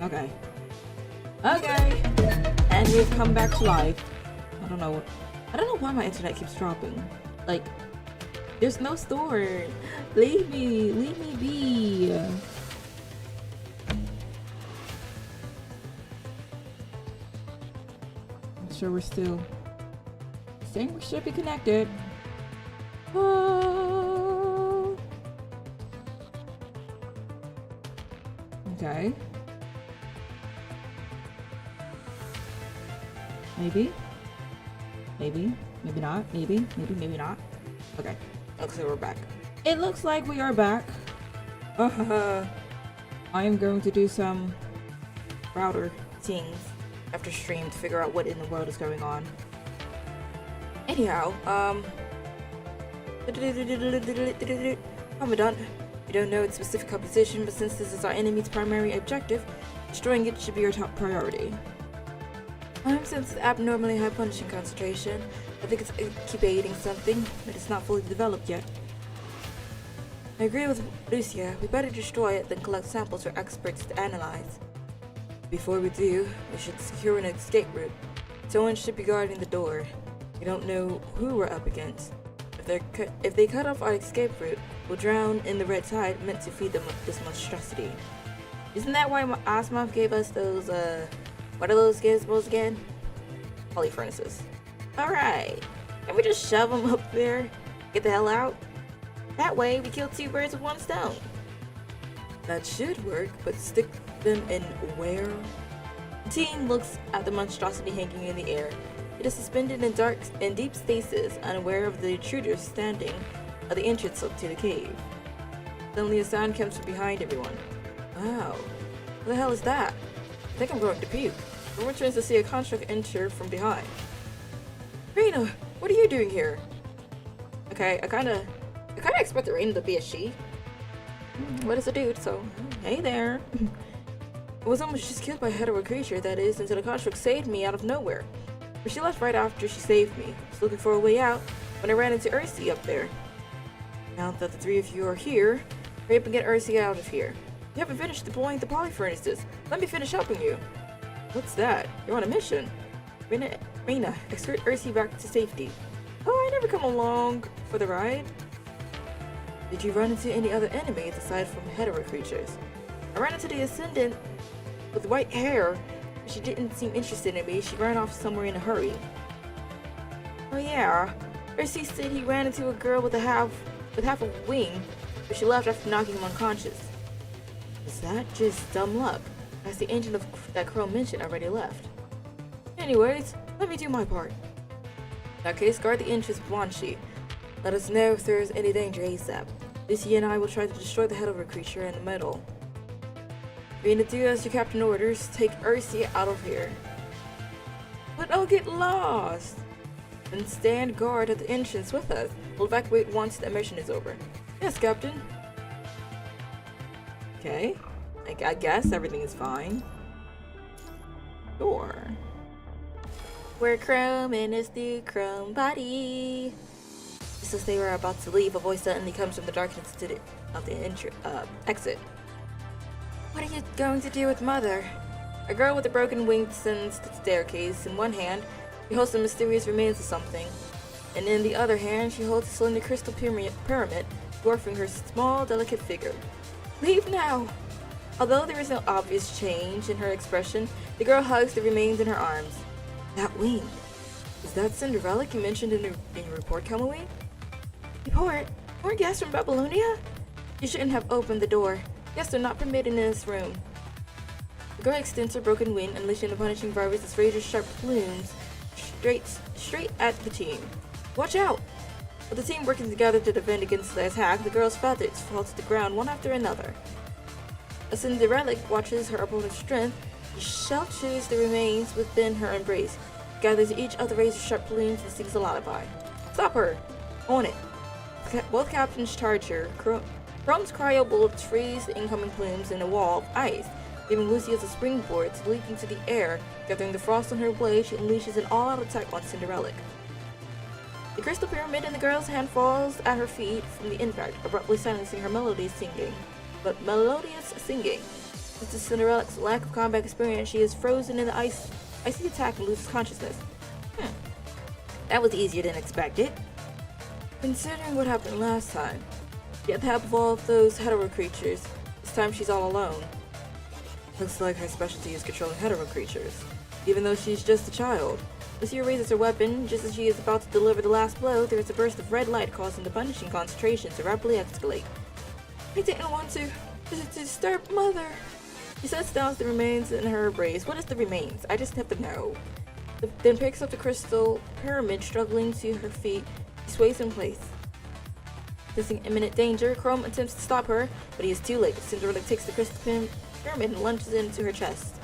Okay. Okay. And we've come back to life. I don't know why my internet keeps dropping. Like, there's no store. Leave me be. I'm sure we're still saying we should be connected. Oh. Okay. Maybe not. Maybe not. Okay. Looks like we're back. It looks like we are back. I am going to do some router things after stream to figure out what in the world is going on. Anyhow, commandant, we don't know its specific composition, but since this is our enemy's primary objective, destroying it should be our top priority. I'm sensing abnormally high punishing concentration. I think it's incubating something, but it's not fully developed yet. I agree with Lucia. We better destroy it than collect samples for experts to analyze. Before we do, we should secure an escape route. Someone should be guarding the door. We don't know who we're up against. If they cut off our escape route, we'll drown in the red tide meant to feed them this monstrosity. Isn't that why Osmoth gave us those, what are those gizmos again? Poly furnaces. Alright. Can we just shove them up there? Get the hell out? That way, we kill two birds with one stone. That should work, but stick them in where? The team looks at the monstrosity hanging in the air. It is suspended in deep stasis, unaware of the intruders standing at the entrance to the cave. Suddenly a sound comes from behind everyone. Wow. What the hell is that? I think I'm going to puke. Everyone turns to see a construct enter from behind. Reina, what are you doing here? Okay, I kinda expected Reina to be a she. But it's a dude, so hey there. I was almost just killed by a hetero creature, that is, until the construct saved me out of nowhere. But she left right after she saved me. I was looking for a way out when I ran into Ursi up there. Now that the three of you are here, hurry up and get Ursi out of here. You haven't finished deploying the poly furnaces. Let me finish helping you. What's that? You're on a mission. Reina, escort Ursi back to safety. Oh, I never come along for the ride. Did you run into any other enemies aside from hetero creatures? I ran into the Ascendant with white hair. She didn't seem interested in me. She ran off somewhere in a hurry. Oh yeah, Ursi said he ran into a girl with half a wing, but she left after knocking him unconscious. Is that just dumb luck? As the agent of that Crow mentioned already left. Anyways, let me do my part. In that case, guard the entrance with Wanshi. Let us know if there is any danger ASAP. Lucy and I will try to destroy the head of a creature in the middle. Reina, do as your captain orders. Take Ursi out of here. But I'll get lost. Then stand guard at the entrance with us. We'll evacuate once the mission is over. Yes, Captain. Okay. I guess everything is fine. Sure. We're Chrome in his new Chrome body. Just as they were about to leave, a voice suddenly comes from the darkness of the exit. What are you going to do with Mother? A girl with a broken wing descends the staircase. In one hand, she holds the mysterious remains of something, and in the other hand, she holds a slender crystal pyramid, dwarfing her small, delicate figure. Leave now! Although there is no obvious change in her expression, the girl hugs the remains in her arms. That wing. Is that Cinderella you mentioned in your report, Kamui? Report? More guests from Babylonia? You shouldn't have opened the door. Guests are not permitted in this room. The girl extends her broken wing, unleashing the punishing virus as razor-sharp plumes straight at the team. Watch out! With the team working together to defend against the attack, the girl's feathers fall to the ground one after another. As Cinderella watches her opponent's strength, she shelters the remains within her embrace, gathers each of the razor-sharp plumes and sings a lullaby. Stop her! Own it! Both captains charge her. Chrome's cryo bullets freeze the incoming plumes in a wall of ice, giving Lucy as a springboard to leap into the air. Gathering the frost on her blade, she unleashes an all-out attack on Cinderella. The crystal pyramid in the girl's hand falls at her feet from the impact, abruptly silencing her melodious singing. Due to Cinderella's lack of combat experience, she is frozen in the icy attack and loses consciousness. That was easier than expected. Considering what happened last time, yet the help of all of those hetero creatures, this time she's all alone. Looks like her specialty is controlling hetero creatures, even though she's just a child. Lucia raises her weapon. Just as she is about to deliver the last blow, there is a burst of red light causing the punishing concentration to rapidly escalate. I didn't want to disturb Mother. She sets down the remains in her embrace. What is the remains? I just have to know. Then picks up the crystal pyramid, struggling to her feet. She sways in place. Sensing imminent danger, Chrome attempts to stop her, but he is too late. Cinderella takes the crystal pyramid and lunges into her chest.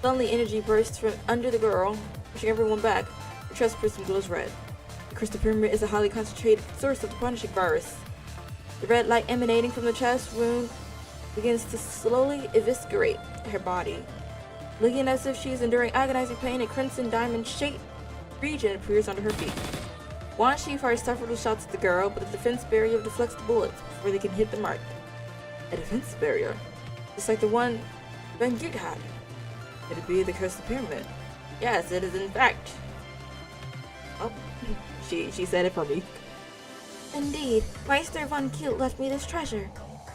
Suddenly, energy bursts from under the girl, pushing everyone back. Her chest prism glows red. The crystal pyramid is a highly concentrated source of the punishing virus. The red light emanating from the chest wound begins to slowly eviscerate her body. Looking as if she is enduring agonizing pain, a crimson diamond-shaped region appears under her feet. She fires several shots at the girl, but the defense barrier deflects the bullets before they can hit the mark. A defense barrier? Just like the one Van Gute had. Could it be the crystal pyramid? Yes, it is in fact. Oh, she said it for me. Indeed, Meister Van Gute left me this treasure.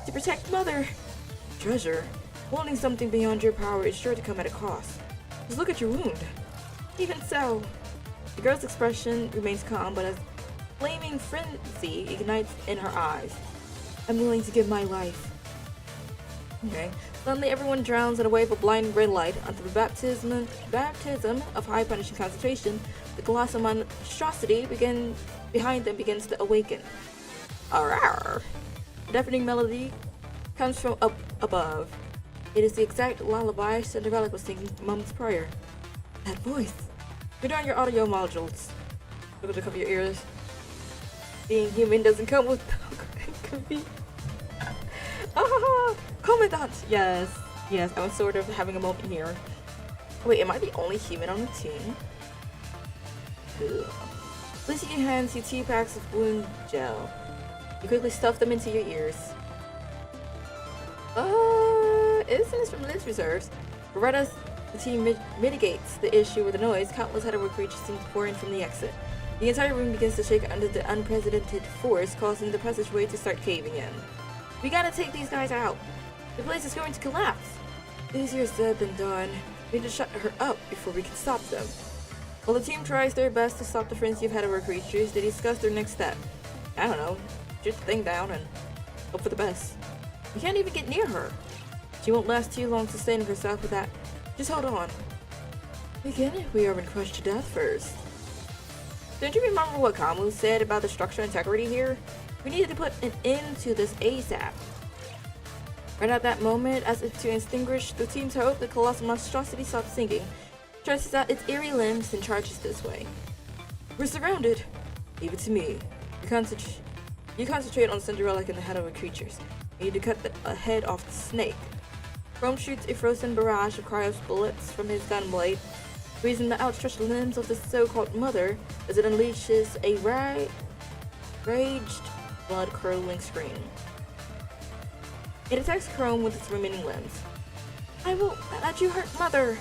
To protect Mother. Treasure? Holding something beyond your power is sure to come at a cost. Just look at your wound. Even so. The girl's expression remains calm, but a flaming frenzy ignites in her eyes. I'm willing to give my life. Okay. Suddenly everyone drowns in a wave of blind red light. Under the baptism of high punishing concentration, the colossal monstrosity behind them begins to awaken. Arrgh! A deafening melody comes from up above. It is the exact lullaby Cinderella was singing moments prior. That voice! Turn on your audio modules. Look to cover your ears. Being human doesn't come with commandant! Yes, I was sort of having a moment here. Wait, am I the only human on the team? Ugh. Placing your hands, you 2 packs of wound gel. You quickly stuff them into your ears. Innocence from Liz reserves. Beretta's the team mitigates the issue with the noise. Countless hetero creatures seem to pour in from the exit. The entire room begins to shake under the unprecedented force, causing the passageway to start caving in. We gotta take these guys out. The place is going to collapse. Easier said than done. We need to shut her up before we can stop them. While the team tries their best to stop the frenzy of hetero creatures, they discuss their next step. I don't know. Shoot the thing down and hope for the best. We can't even get near her. She won't last too long sustaining herself with that. Just hold on. Again, if we are crushed to death first. Don't you remember what Kamu said about the structural integrity here? We needed to put an end to this ASAP. Right at that moment, as if to extinguish the team's hope, the colossal monstrosity stops singing, stretches out its eerie limbs, and charges this way. We're surrounded. Leave it to me. You concentrate on Cinderella and the hetero creatures. You need to cut the head off the snake. Chrome shoots a frozen barrage of cryo bullets from his gunblade, freezing the outstretched limbs of the so-called mother as it unleashes a raged, blood-curdling scream. It attacks Chrome with its remaining limbs. I won't let you hurt Mother!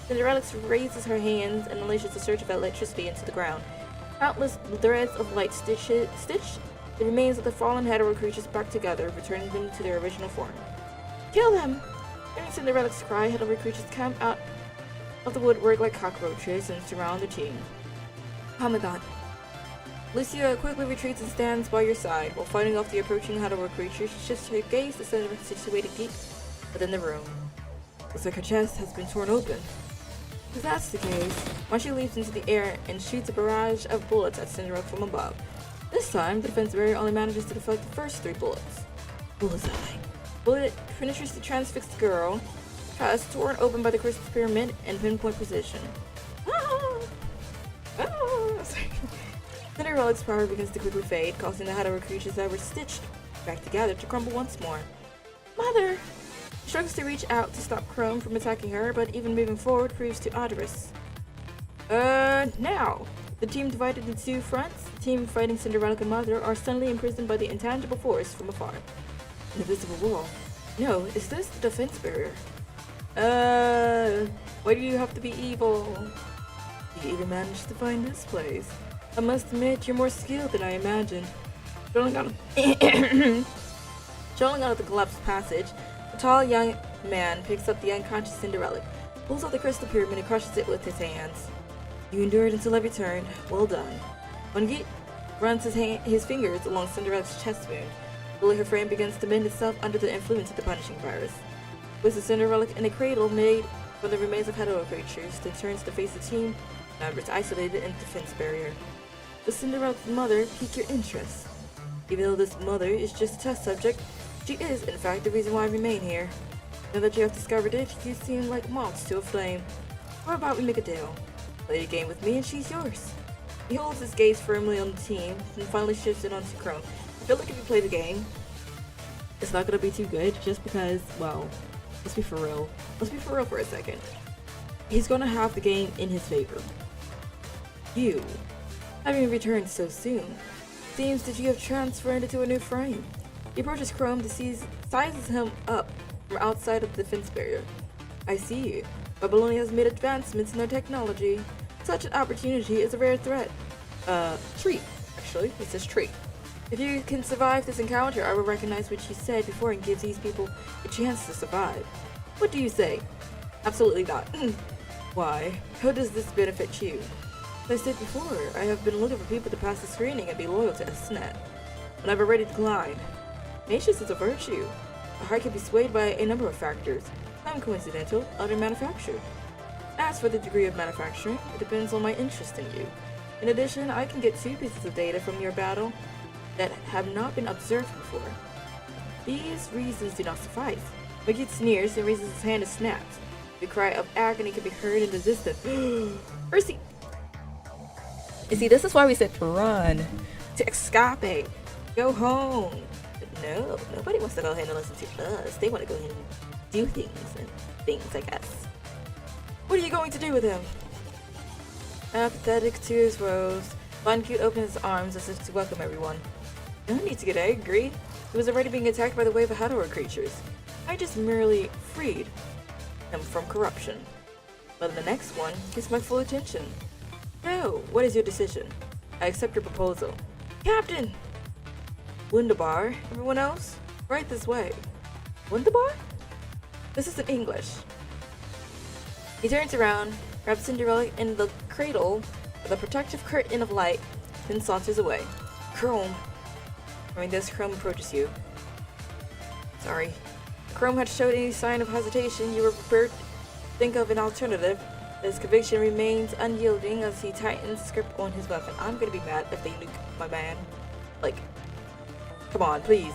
Cinderella raises her hands and unleashes a surge of electricity into the ground. Countless threads of light stitch the remains of the fallen hetero creatures back together, returning them to their original form. Kill them! Hearing Cinderella's cry, hetero creatures come out of the woodwork like cockroaches and surround the team. Commandant. Lucia quickly retreats and stands by your side. While fighting off the approaching hetero creatures, she shifts her gaze to Cinderella situated deep within the room. Looks like her chest has been torn open. If that's the case, she leaps into the air and shoots a barrage of bullets at Cinderella from above. This time, the defense barrier only manages to deflect the first 3 bullets. Bullseye. Bullet penetrates the transfixed girl, chest torn open by the crystal pyramid in pinpoint precision. Cinderella's power begins to quickly fade, causing the hetero creatures that were stitched back together to crumble once more. Mother! She struggles to reach out to stop Chrome from attacking her, but even moving forward proves too arduous. Now! The team divided into 2 fronts. The team fighting Cinderella and Mother are suddenly imprisoned by the intangible force from afar. An invisible wall. No, is this the defense barrier? Why do you have to be evil? You even managed to find this place. I must admit, you're more skilled than I imagined. Strolling out of strolling out of the collapsed passage, a tall young man picks up the unconscious Cinderella, pulls out the crystal pyramid and crushes it with his hands. You endured until I returned. Well done. Bungie runs his fingers along Cinderella's chest wound. Slowly her frame begins to mend itself under the influence of the punishing virus. Puts the Cinderella in a cradle made from the remains of hetero creatures, then turns to face the team members isolated in the defense barrier. Does Cinderella's mother pique your interest? Even though this mother is just a test subject, she is, in fact, the reason why I remain here. Now that you have discovered it, you seem like moths to a flame. How about we make a deal? Play a game with me and she's yours. He holds his gaze firmly on the team, and finally shifts it onto Chrome. I feel like if you play the game, it's not gonna be too good, just because, well, let's be for real. Let's be for real for a second. He's gonna have the game in his favor. You, having returned so soon, seems that you have transferred into a new frame. He approaches Chrome to sizes him up from outside of the defense barrier. I see. Babylonia has made advancements in their technology. Such an opportunity is a rare threat. Treat. Actually, it says treat. If you can survive this encounter, I will recognize what you said before and give these people a chance to survive. What do you say? Absolutely not. Why? How does this benefit you? As I said before, I have been looking for people to pass the screening and be loyal to SNET. But I've already declined. Patience is a virtue. A heart can be swayed by a number of factors. Some coincidental, other manufactured. As for the degree of manufacturing, it depends on my interest in you. In addition, I can get 2 pieces of data from your battle that have not been observed before. These reasons do not suffice. Magid sneers and raises his hand and snaps. The cry of agony can be heard in the distance. Percy! You see, this is why we said to run. To escape. Go home. But no, nobody wants to go ahead and listen to us. They want to go ahead and do things, I guess. What are you going to do with him? Apathetic to his woes, Von Cute opened his arms as if to welcome everyone. No need to get angry. He was already being attacked by the wave of hetero creatures. I just merely freed him from corruption. But the next one gets my full attention. So, what is your decision? I accept your proposal. Captain! Wunderbar. Everyone else? Right this way. Wunderbar? This isn't English. He turns around, grabs Cinderella in the cradle with a protective curtain of light, then saunters away. Chrome. During this, Chrome approaches you. Sorry. If Chrome had showed any sign of hesitation, you were prepared to think of an alternative. His conviction remains unyielding as he tightens the grip on his weapon. I'm gonna be mad if they nuke my man. Like, come on, please.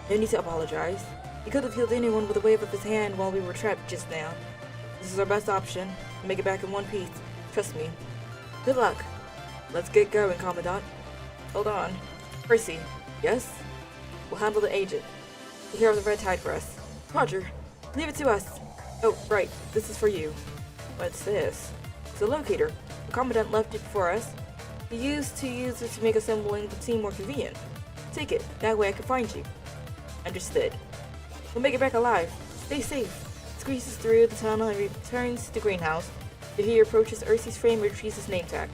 No need to apologize. He could have healed anyone with a wave of his hand while we were trapped just now. This is our best option. Make it back in one piece. Trust me. Good luck. Let's get going, Commandant. Hold on. Percy. Yes? We'll handle the agent. Take care of the red tide for us. Roger. Leave it to us. Oh, right. This is for you. What's this? It's a locator. The Commandant left it for us. He used to use it to make assembling the team more convenient. Take it. That way I can find you. Understood. We'll make it back alive. Stay safe. Squeezes through the tunnel and returns to the greenhouse. He approaches Ursi's frame and retrieves his name tag.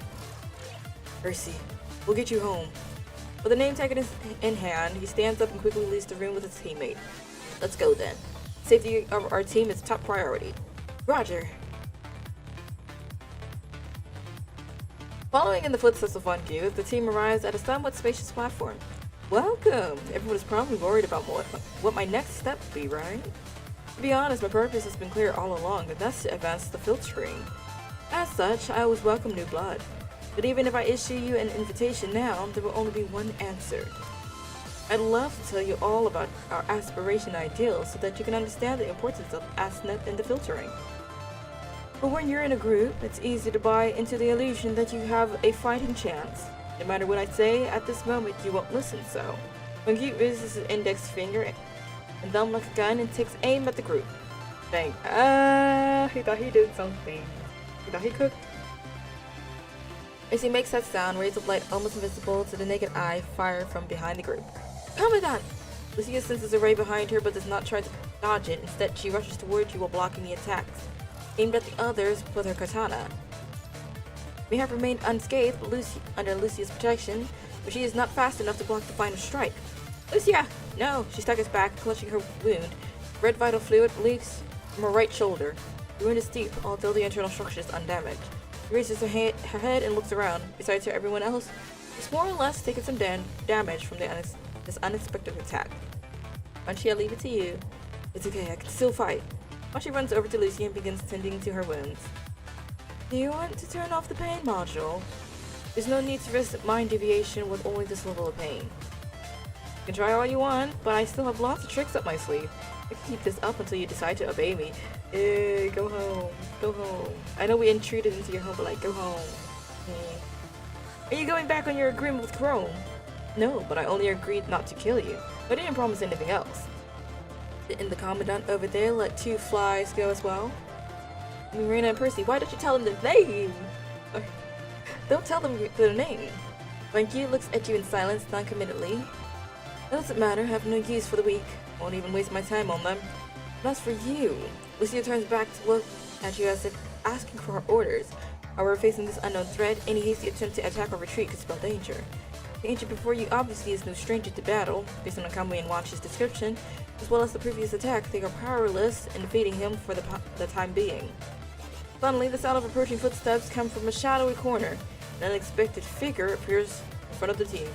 Ursi, we'll get you home. With the name tag in hand, he stands up and quickly leaves the room with his teammate. Let's go then. Safety of our team is top priority. Roger. Following in the footsteps of Von Q, the team arrives at a somewhat spacious platform. Welcome! Everyone is probably worried about what my next step would be, right? To be honest, my purpose has been clear all along, and that's to advance the filtering. As such, I always welcome new blood. But even if I issue you an invitation now, there will only be one answer. I'd love to tell you all about our aspiration ideals so that you can understand the importance of ASNet and the filtering. But when you're in a group, it's easy to buy into the illusion that you have a fighting chance. No matter what I say, at this moment you won't listen, so. When he raises his index finger and thumb like a gun and takes aim at the group. Bang. He thought he did something. He thought he cooked. As he makes that sound, rays of light almost invisible to the naked eye fire from behind the group. Commandant! Lucia senses a ray behind her but does not try to dodge it. Instead, she rushes towards you while blocking the attacks, aimed at the others with her katana. May have remained unscathed under Lucia's protection, but she is not fast enough to block the final strike. Lucia! No! She staggers back, clutching her wound. Red vital fluid leaks from her right shoulder. The wound is deep, although the internal structure is undamaged. She raises her head and looks around. Besides her, everyone else is more or less taking some damage from this unexpected attack. Banshee, I leave it to you. It's okay, I can still fight. Banshee runs over to Lucy and begins tending to her wounds. Do you want to turn off the pain module? There's no need to risk mind deviation with only this level of pain. You can try all you want, but I still have lots of tricks up my sleeve. I can keep this up until you decide to obey me. Go home. Go home. I know we intruded into your home, but like, go home. Are you going back on your agreement with Chrome? No, but I only agreed not to kill you. I didn't promise anything else. Didn't the commandant over there let 2 flies go as well? Marina and Percy, why don't you tell them the name? Don't tell them the name. Frankie looks at you in silence, non-committedly. Doesn't matter, I have no use for the weak. Won't even waste my time on them. But as for you, Lucia turns back to look at you as if asking for her orders. However, facing this unknown threat, any hasty attempt to attack or retreat could spell danger. The agent before you obviously is no stranger to battle, based on Akamui and Watch's description, as well as the previous attack. They are powerless in defeating him for the time being. Suddenly, the sound of approaching footsteps come from a shadowy corner. An unexpected figure appears in front of the team.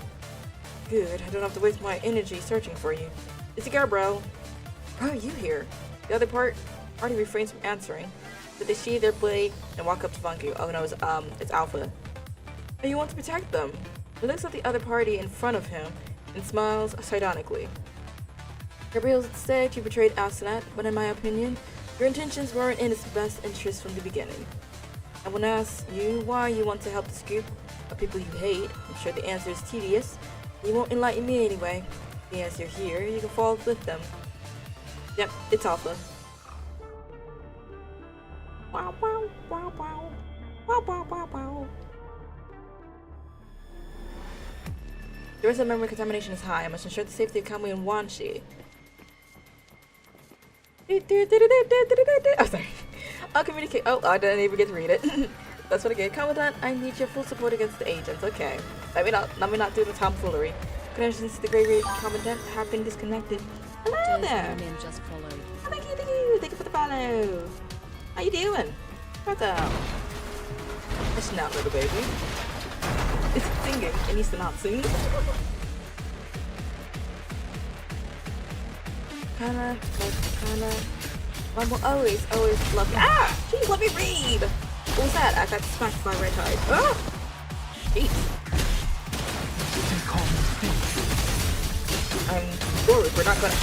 Good, I don't have to waste my energy searching for you. It's a girl, bro. How are you here? The other party refrains from answering, but they sheathe their blade and walk up to Vanku. Oh no, it's Alpha. And you want to protect them. He looks at the other party in front of him and smiles sardonically. Gabriel said you betrayed Asenath, but in my opinion, your intentions weren't in its best interest from the beginning. I will ask you why you want to help this group of people you hate. I'm sure the answer is tedious. You won't enlighten me anyway. As you're here, you can fall with them. Yep, it's Alpha. Wow, wow, wow, wow. Wow, wow, wow, wow. The rest of memory contamination is high. I must ensure the safety of Kamui and Wanshi. Oh, sorry. I'll communicate. Oh, I didn't even get to read it. That's what I get. Commandant, I need your full support against the agents. Okay. Let me not do the tomfoolery. Connections to the Grey Raid Commandant have been disconnected. Hello there. Just followed. Oh, thank you. Thank you for the follow. How you doing? What's up? Hush now, little baby. It's singing. It needs to not sing. Kinda. One will always love you. Ah! Jeez, let me read! What was that? I got smacked by red tide. Ah! Jeez. I'm worried we're not gonna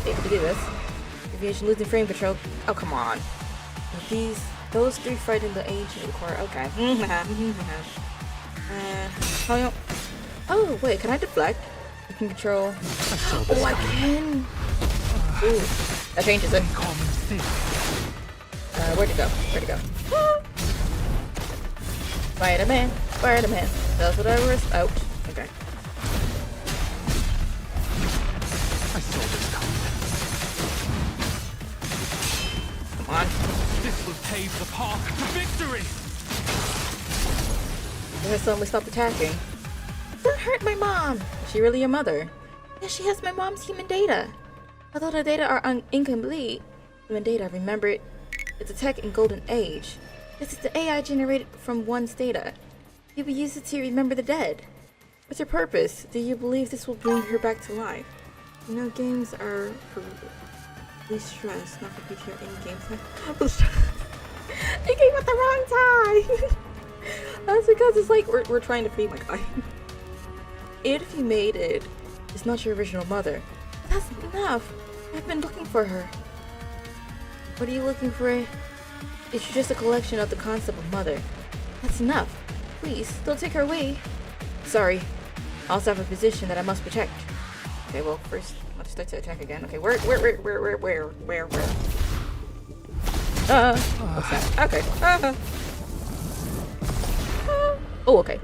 able to do this. Deviation losing frame control. Oh, come on. Those 3 frighten the ancient require. Okay. Oh, wait, can I deflect? I can control. Oh, I can. Ooh, that changes it. Where'd it go? Spider-Man. That's what I was. Out. Okay. I saw this coming. Come on. This will pave the path to victory. Let her suddenly stop attacking. Don't hurt my mom. Is she really your mother? Yeah, she has my mom's human data. Although the data are incomplete, human data, remember it. It's a tech in golden age. This is the AI generated from one's data. People use it to remember the dead. What's her purpose? Do you believe this will bring her back to life? You know, games are for release stress, not for future in-games. I came at the wrong time! That's because it's like we're trying to feed my guy. If you made it, it's not your original mother. That's enough. I've been looking for her. What are you looking for? It's just a collection of the concept of mother. That's enough. Please, don't take her away. Sorry. I also have a position that I must protect. Okay, well, first, let's start to attack again. Okay, where? What's that? Okay. Oh, okay.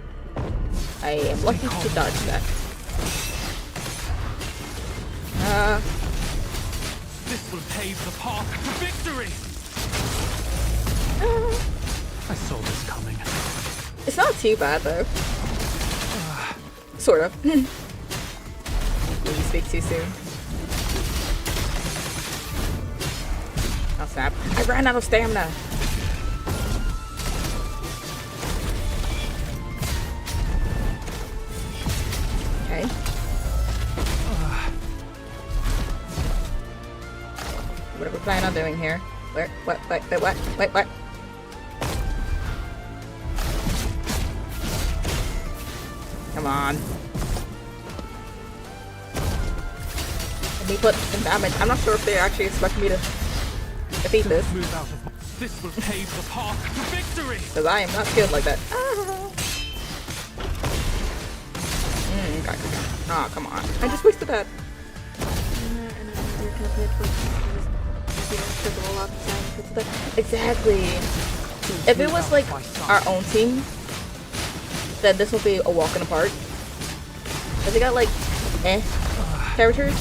I am lucky to dodge that. This will pave the path to victory! I saw this coming. It's not too bad though. Sort of. You speak too soon. Oh snap. I ran out of stamina. Okay. What are we planning on doing here? Where? What? What? Come on. Let me put some damage. I'm not sure if they actually expect me to defeat this. Move out of my... This will pave the path to victory! Because I am not skilled like that. Okay. Oh, come on. I just wasted that. Exactly. If it was like our own team, then this will be a walk in the park. Cause they got like characters.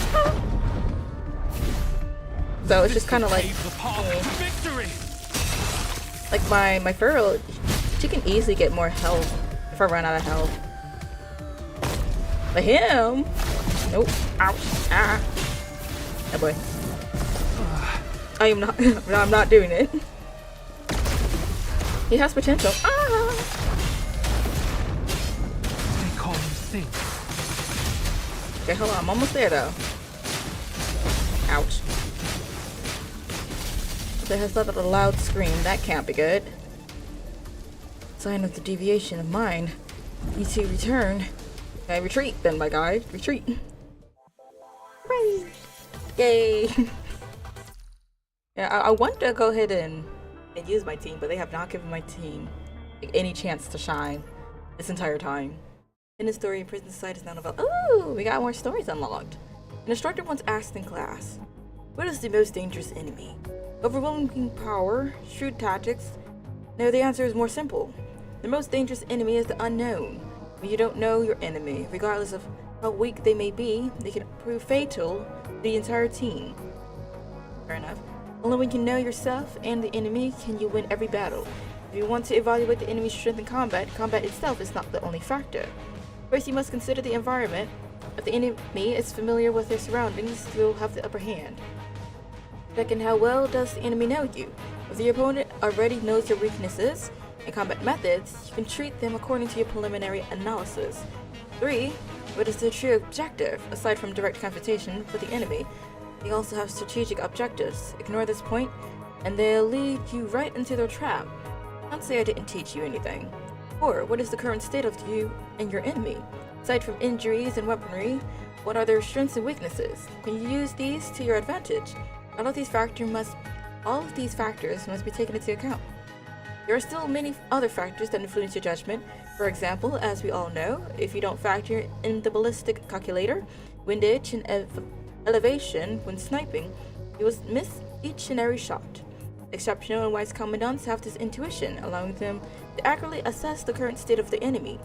So it's just kind of like my Pharaoh, she can easily get more health if I run out of health. But him, nope. Ouch. Ah. Oh boy. I am not. I'm not doing it. He has potential. Ah. They call him Sing. Okay, hold on. I'm almost there though. Ouch. There has let out a loud scream. That can't be good. Sign of the deviation of mine. Need to return. Okay, retreat then, my guy. Retreat. Hooray! Yay! Yeah, I want to go ahead and use my team, but they have not given my team like, any chance to shine this entire time. In the story, Prison Society is now available. Ooh, we got more stories unlocked. An instructor once asked in class, "What is the most dangerous enemy? Overwhelming power, shrewd tactics?" No, the answer is more simple. The most dangerous enemy is the unknown. When you don't know your enemy, regardless of how weak they may be, they can prove fatal to the entire team. Fair enough. Only when you know yourself and the enemy can you win every battle. If you want to evaluate the enemy's strength in combat, combat itself is not the only factor. First, you must consider the environment. If the enemy is familiar with their surroundings, you will have the upper hand. Second, how well does the enemy know you? If the opponent already knows your weaknesses and combat methods, you can treat them according to your preliminary analysis. 3, what is the true objective? Aside from direct confrontation with the enemy, they also have strategic objectives. Ignore this point, and they'll lead you right into their trap. Don't say I didn't teach you anything. 4, what is the current state of you and your enemy? Aside from injuries and weaponry, what are their strengths and weaknesses? Can you use these to your advantage? All of these factors must be taken into account. There are still many other factors that influence your judgment. For example, as we all know, if you don't factor in the ballistic calculator, windage, and elevation when sniping, you will miss each and every shot. Exceptional and wise commandants have this intuition, allowing them to accurately assess the current state of the enemy.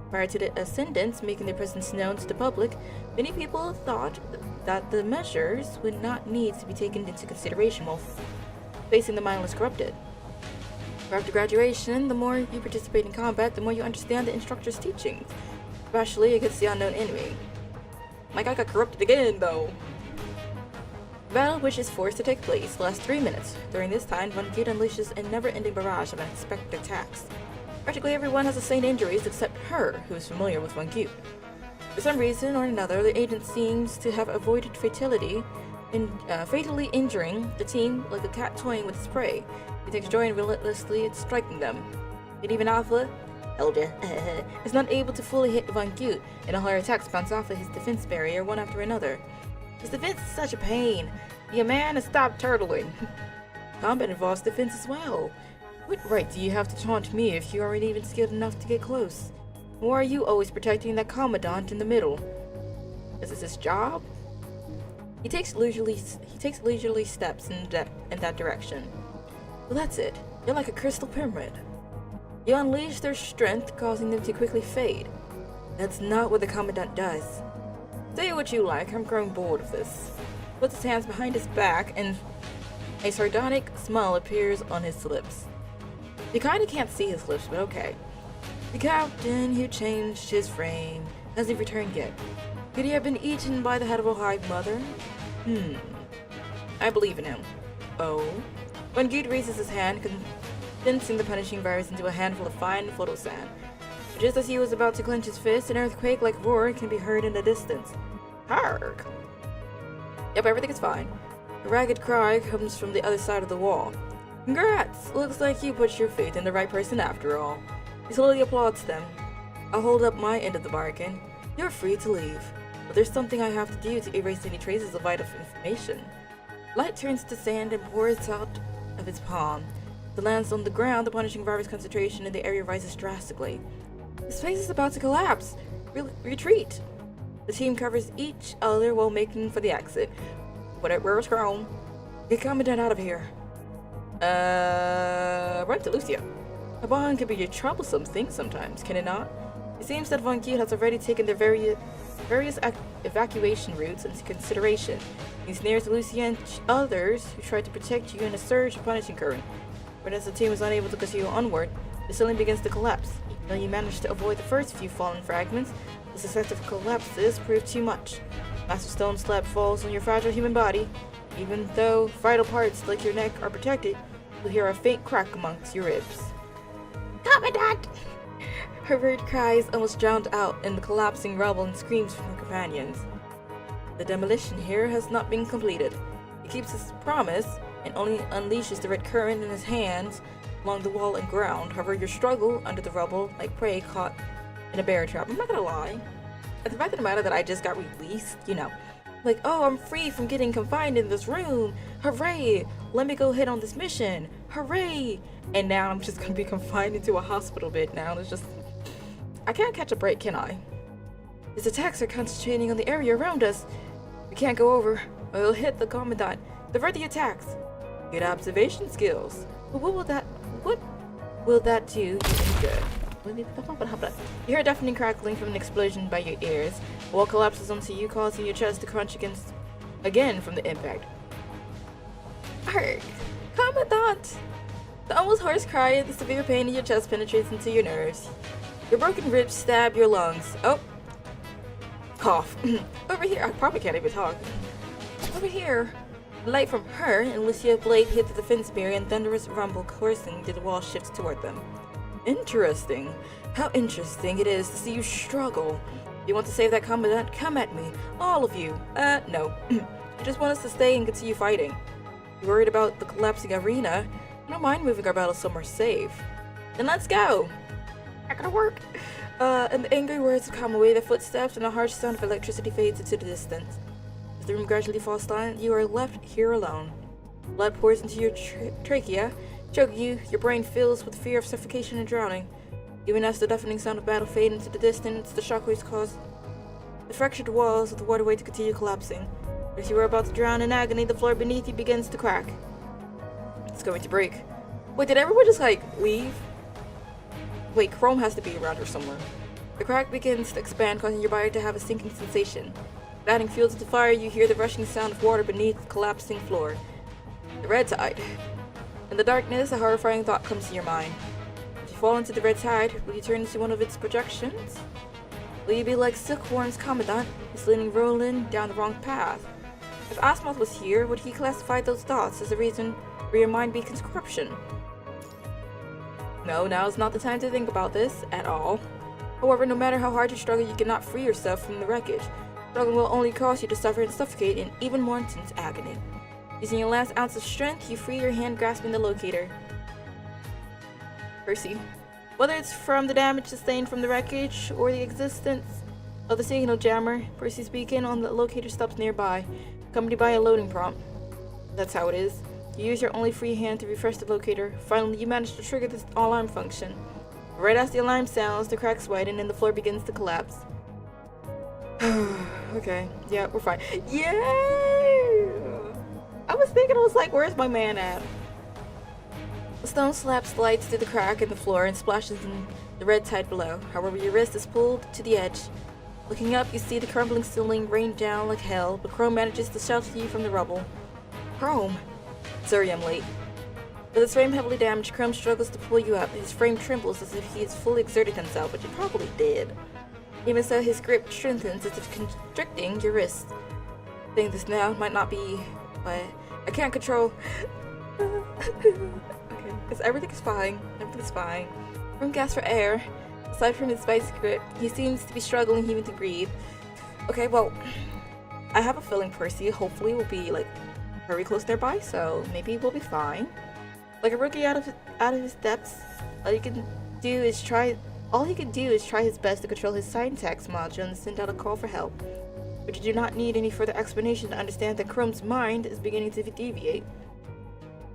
Prior to the ascendants making their presence known to the public, many people thought that the measures would not need to be taken into consideration while facing the mindless corrupted. After graduation, the more you participate in combat, the more you understand the instructor's teachings, especially against the unknown enemy. My guy got corrupted again, though. The battle, which is forced to take place, lasts 3 minutes. During this time, Von Gute unleashes a never-ending barrage of unexpected attacks. Practically everyone has sustained injuries except her, who is familiar with Von Gute. For some reason or another, the agent seems to have avoided fatality, fatally injuring the team like a cat toying with its prey. He takes joy in relentlessly striking them. And even Alpha, Elder, is not able to fully hit Von Gute, and all her attacks bounce off of his defense barrier one after another. His defense is such a pain. Be a man and stop turtling. Combat involves defense as well. What right do you have to taunt me if you aren't even skilled enough to get close? Why are you always protecting that commandant in the middle? Is this his job? He takes leisurely steps in that direction. Well, that's it. You're like a crystal pyramid. You unleash their strength, causing them to quickly fade. That's not what the commandant does. Say what you like, I'm growing bored of this. puts his hands behind his back, and a sardonic smile appears on his lips. You kinda can't see his lips, but okay. The captain, who changed his frame, hasn't returned yet. Could he have been eaten by the head of a hive mother? I believe in him. Oh? When Good raises his hand, condensing the punishing virus into a handful of fine flotal sand. Just as he was about to clench his fist, an earthquake-like roar can be heard in the distance. Hark! Yep, everything is fine. A ragged cry comes from the other side of the wall. Congrats! Looks like you put your faith in the right person after all. He slowly applauds them. I'll hold up my end of the bargain. You're free to leave. But there's something I have to do to erase any traces of vital information. Light turns to sand and pours out of his palm. As it lands on the ground, the punishing virus concentration in the area rises drastically. His face is about to collapse. Retreat! The team covers each other while making for the exit. Where's Chrome? Get commandant out of here. Run to Lucia. A bond can be a troublesome thing sometimes, can it not? It seems that Von Kiel has already taken their various evacuation routes into consideration. He snares Lucia and others who tried to protect you in a surge of punishing current. But as the team was unable to continue onward, the ceiling begins to collapse. Though you managed to avoid the first few fallen fragments, the successive collapses proved too much. Massive stone slab falls on your fragile human body. Even though vital parts like your neck are protected, you'll hear a faint crack amongst your ribs. Commandant! Her weird cries almost drowned out in the collapsing rubble and screams from her companions. The demolition here has not been completed. He keeps his promise and only unleashes the red current in his hands along the wall and ground. However, your struggle under the rubble like prey caught in a bear trap. I'm not gonna lie. The fact of the matter that I just got released, like, oh, I'm free from getting confined in this room. Hooray! Let me go hit on this mission. Hooray! And now I'm just gonna be confined into a hospital bed now. It's just, I can't catch a break, can I? His attacks are concentrating on the area around us. We can't go over, or he'll hit the commandant. Divert the attacks. Good observation skills. But what will that do you any good? You hear a deafening crackling from an explosion by your ears. The wall collapses onto you, causing your chest to crunch again from the impact. Arg! Commandant! The almost hoarse cry of the severe pain in your chest penetrates into your nerves. Your broken ribs stab your lungs. Oh! Cough. Over here. I probably can't even talk. Over here. The light from her and Lucia's blade hit the defense barrier, and thunderous rumble coursing through the wall shifts toward them. Interesting. How interesting it is to see you struggle. You want to save that commandant? Come at me. All of you. No. You just want us to stay and continue fighting. You're worried about the collapsing arena? I don't mind moving our battle somewhere safe. Then let's go! Not gonna work. And the angry words calm away their footsteps, and a harsh sound of electricity fades into the distance. As the room gradually falls silent, you are left here alone. Blood pours into your trachea, choking you, your brain fills with fear of suffocation and drowning. Even as the deafening sound of battle fades into the distance, the shockwaves cause the fractured walls of the waterway to continue collapsing. As you are about to drown in agony, the floor beneath you begins to crack. It's going to break. Wait, did everyone just, leave? Wait, Chrome has to be around here somewhere. The crack begins to expand, causing your body to have a sinking sensation. Adding fuel to the fire, you hear the rushing sound of water beneath the collapsing floor. The red tide. In the darkness, a horrifying thought comes to your mind. If you fall into the red tide, will you turn into one of its projections? Will you be like Silkworm's commandant, who's leading Roland down the wrong path? If Asmoth was here, would he classify those thoughts as a reason for your mind beacons corruption? No, now is not the time to think about this at all. However, no matter how hard you struggle, you cannot free yourself from the wreckage. Struggling will only cause you to suffer and suffocate in even more intense agony. Using your last ounce of strength, you free your hand grasping the locator. Percy. Whether it's from the damage sustained from the wreckage or the existence of the signal jammer, Percy's beacon on the locator stops nearby, accompanied by a loading prompt. That's how it is. You use your only free hand to refresh the locator. Finally, you manage to trigger this alarm function. Right as the alarm sounds, the cracks widen and the floor begins to collapse. Okay, yeah, we're fine. Yay! I was like, where's my man at? The stone slab slides through the crack in the floor and splashes in the red tide below. However, your wrist is pulled to the edge. Looking up, you see the crumbling ceiling rain down like hell, but Chrome manages to shelter you from the rubble. Chrome! Sorry I'm late. With his frame heavily damaged, Chrome struggles to pull you up. His frame trembles as if he has fully exerted himself, which he probably did. Even so, his grip strengthens as if constricting your wrist. Saying this now might not be, but I can't control. Okay, because everything's fine. Everything's fine. Chrome gasps for air. Aside from his vice grip, he seems to be struggling even to breathe. Okay, well, I have a feeling Percy hopefully will be like very close nearby, so maybe we'll be fine. Like a rookie out of his depths, all he can do is try his best to control his syntax module and send out a call for help. But you do not need any further explanation to understand that Chrome's mind is beginning to deviate.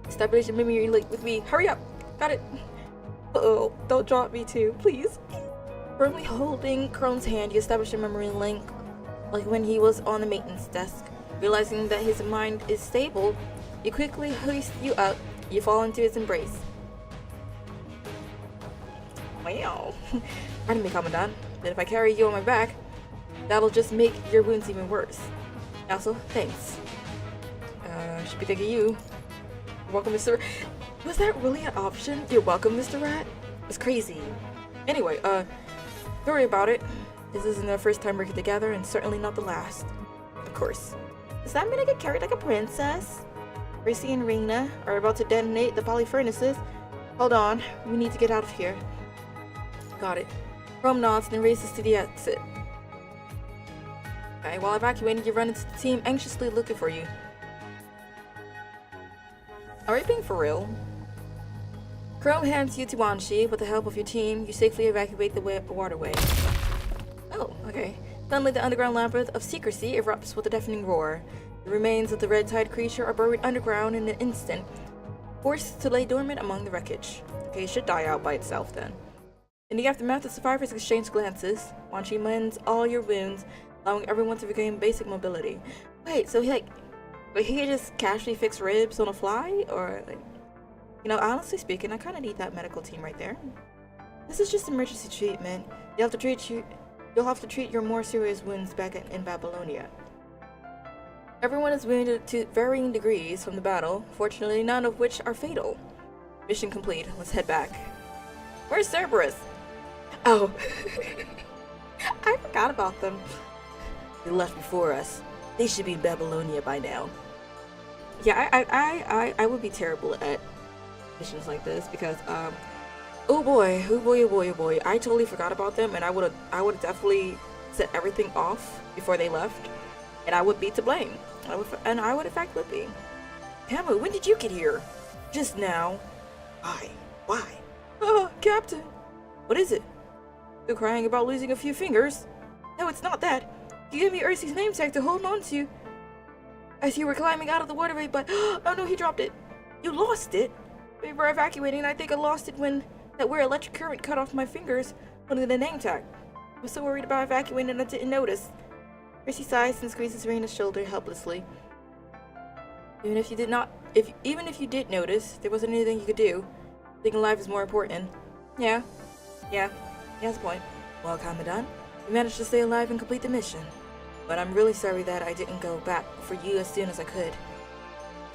Establish a memory link with me. Hurry up! Got it! Uh-oh, don't drop me too, please. Firmly holding Chrome's hand, you establish a memory link, like when he was on the maintenance desk. Realizing that his mind is stable, he quickly hoists you up. You fall into his embrace. Wow. Pardon me, Commandant, but if I carry you on my back, that'll just make your wounds even worse. Also, thanks. Should be thanking you. You're welcome, Mr. Was that really an option? You're welcome, Mr. Rat? It's crazy. Anyway, don't worry about it. This isn't our first time working together, and certainly not the last. Of course. Does that mean I get carried like a princess? Percy and Rena are about to detonate the poly furnaces. Hold on, we need to get out of here. Got it. Chrome nods and races to the exit. Okay, while evacuating, you run into the team anxiously looking for you. Are you being for real? Chrome hands you to Wanshi. With the help of your team, you safely evacuate the waterway. Oh, okay. Suddenly, the underground labyrinth of secrecy erupts with a deafening roar. The remains of the red-tide creature are buried underground in an instant, forced to lay dormant among the wreckage. Okay, it should die out by itself then. In the aftermath, the survivors exchange glances. Wanshi mends all your wounds, allowing everyone to regain basic mobility. Wait, so he could just casually fix ribs on a fly? Or, like, you know, honestly speaking, I kind of need that medical team right there. This is just emergency treatment. You'll have to treat your more serious wounds back in Babylonia. Everyone is wounded to varying degrees from the battle, fortunately none of which are fatal. Mission complete. Let's head back. Where's Cerberus? Oh, I forgot about them. They left before us. They should be in Babylonia by now. Yeah, I would be terrible at missions like this because oh boy, I totally forgot about them, and I would have definitely set everything off before they left, and I would be to blame. I would in fact would be. Camu, when did you get here? Just now. Why? Oh, Captain. What is it? Still crying about losing a few fingers? No, it's not that. You gave me Ursi's name tag to hold on to as you were climbing out of the waterway, but oh no, he dropped it. You lost it? We were evacuating, and I think I lost it when that weird electric current cut off my fingers under the name tag. I was so worried about evacuating I didn't notice. Percy sighs and squeezes Rena's shoulder helplessly. Even if you did notice, there wasn't anything you could do. Being alive is more important. Yeah, he has a point. Well, Commandant, you managed to stay alive and complete the mission. But I'm really sorry that I didn't go back for you as soon as I could.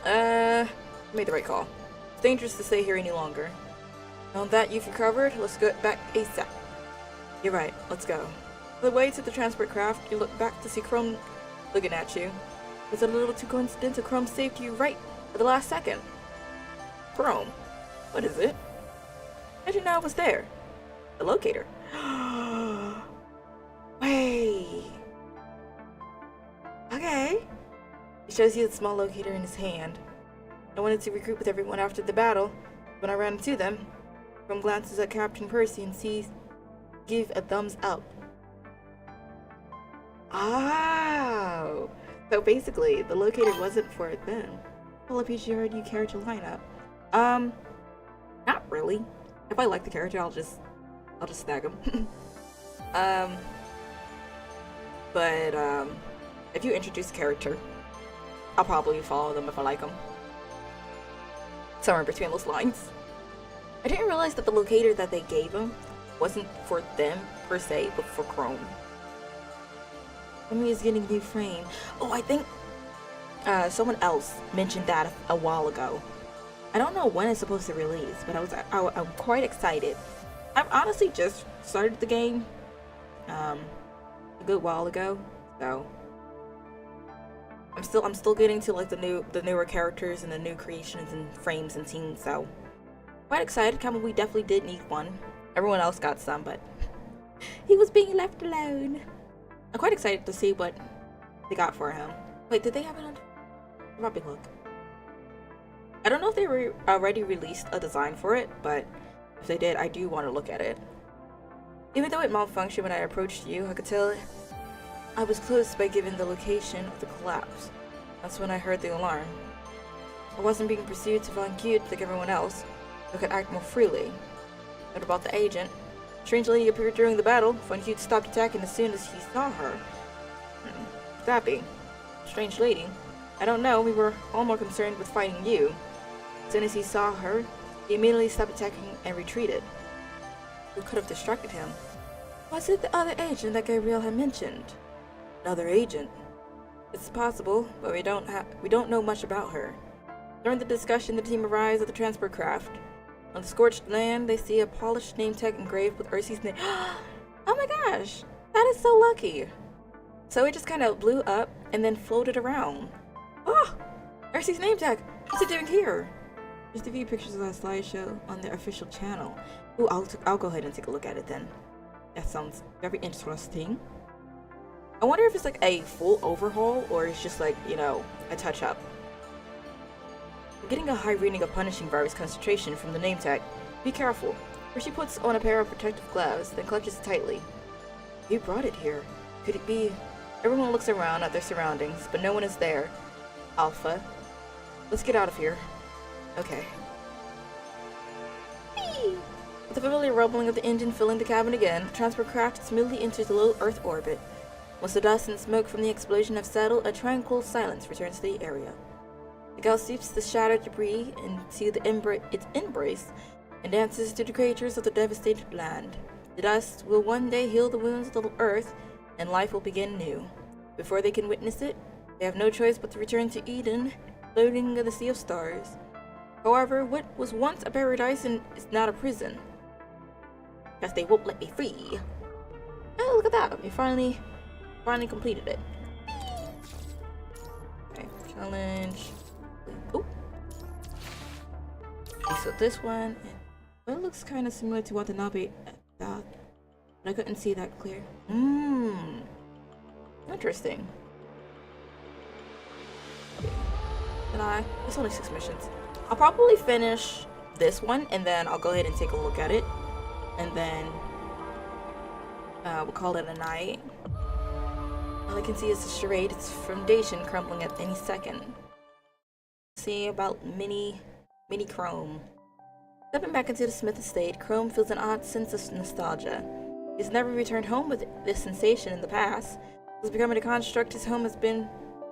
I made the right call. It's dangerous to stay here any longer. Now that you've recovered, let's go back ASAP. You're right, let's go. On the way to the transport craft, you look back to see Chrome looking at you. It's a little too coincidental Chrome saved you right at the last second. Chrome? What is it? How'd you know I was there? The locator. Wait. Okay. He shows you the small locator in his hand. I wanted to regroup with everyone after the battle. When I ran into them, Chrome glances at Captain Percy and sees give a thumbs up. Oh, so basically the locator wasn't for it then. Well, if you heard you character lineup. Not really. If I like the character, I'll just snag him. But if you introduce a character, I'll probably follow them if I like them. Somewhere between those lines. I didn't realize that the locator that they gave him wasn't for them per se, but for Chrome. Enemy is getting a new frame. Oh, I think someone else mentioned that a while ago. I don't know when it's supposed to release, but I'm quite excited. I've honestly just started the game a good while ago, so I'm still getting to like the newer characters and the new creations and frames and scenes, so quite excited. We definitely did need one. Everyone else got some, but he was being left alone. I'm quite excited to see what they got for him. Wait, did they have it on? Probably look. I don't know if they already released a design for it, but if they did, I do want to look at it. Even though it malfunctioned when I approached you, I could tell I was close by given the location of the collapse. That's when I heard the alarm. I wasn't being pursued to Von Cute like everyone else, so I could act more freely. What about the agent? Strange lady appeared during the battle. Von Cute stopped attacking as soon as he saw her. Zappy. Strange lady. I don't know, we were all more concerned with fighting you. As soon as he saw her, he immediately stopped attacking and retreated. Who could have distracted him? Was it the other agent that Gabriel had mentioned? Another agent? It's possible, but we don't know much about her. During the discussion, the team arrives at the transport craft. On the scorched land, they see a polished name tag engraved with Ursi's name. Oh my gosh! That is so lucky! So it just kind of blew up and then floated around. Oh! Ursi's name tag! What's it doing here? Just a few pictures of that slideshow on their official channel. Ooh, I'll go ahead and take a look at it then. That sounds very interesting. I wonder if it's like a full overhaul or it's just like, you know, a touch up. We're getting a high reading of punishing virus concentration from the name tag. Be careful. Where she puts on a pair of protective gloves, then clutches it tightly. Who brought it here? Could it be? Everyone looks around at their surroundings, but no one is there. Alpha. Let's get out of here. Okay. Whee! With the familiar rumbling of the engine filling the cabin again, the transport craft smoothly enters the low Earth orbit. Once the dust and smoke from the explosion have settled, a tranquil silence returns to the area. The gal sweeps the shattered debris into its embrace and dances to the creatures of the devastated land. The dust will one day heal the wounds of the Earth, and life will begin new. Before they can witness it, they have no choice but to return to Eden, floating in the sea of stars. However, what was once a paradise is not a prison, because they won't let me free. Oh, look at that! We finally completed it. Okay, challenge. Oh. Okay, so this one, it looks kind of similar to Watanabe, but I couldn't see that clear. Interesting. It's only 6 missions. I'll probably finish this one and then I'll go ahead and take a look at it, and then we'll call it a night. All I can see is a charade. Its foundation crumbling at any second. See about mini Chrome. Stepping back into the Smith estate, Chrome feels an odd sense of nostalgia. He's never returned home with this sensation in the past. Since becoming a construct, his home has been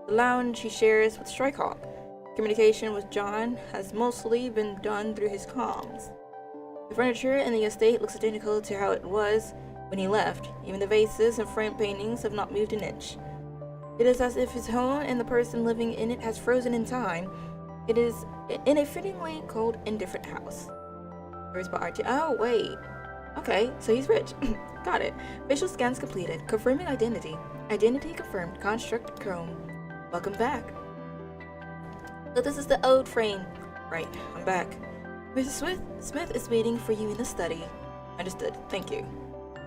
the lounge he shares with Strikehawk. Communication with John has mostly been done through his comms. The furniture in the estate looks identical to how it was when he left. Even the vases and framed paintings have not moved an inch. It is as if his home and the person living in it has frozen in time. It is in a fittingly cold, indifferent house. Where's my RT? Oh, wait. Okay, so he's rich. Got it. Facial scans completed. Confirming identity. Identity confirmed. Construct Chrome. Welcome back. So this is the old frame. Right, I'm back. Mr. Smith is waiting for you in the study. Understood. Thank you.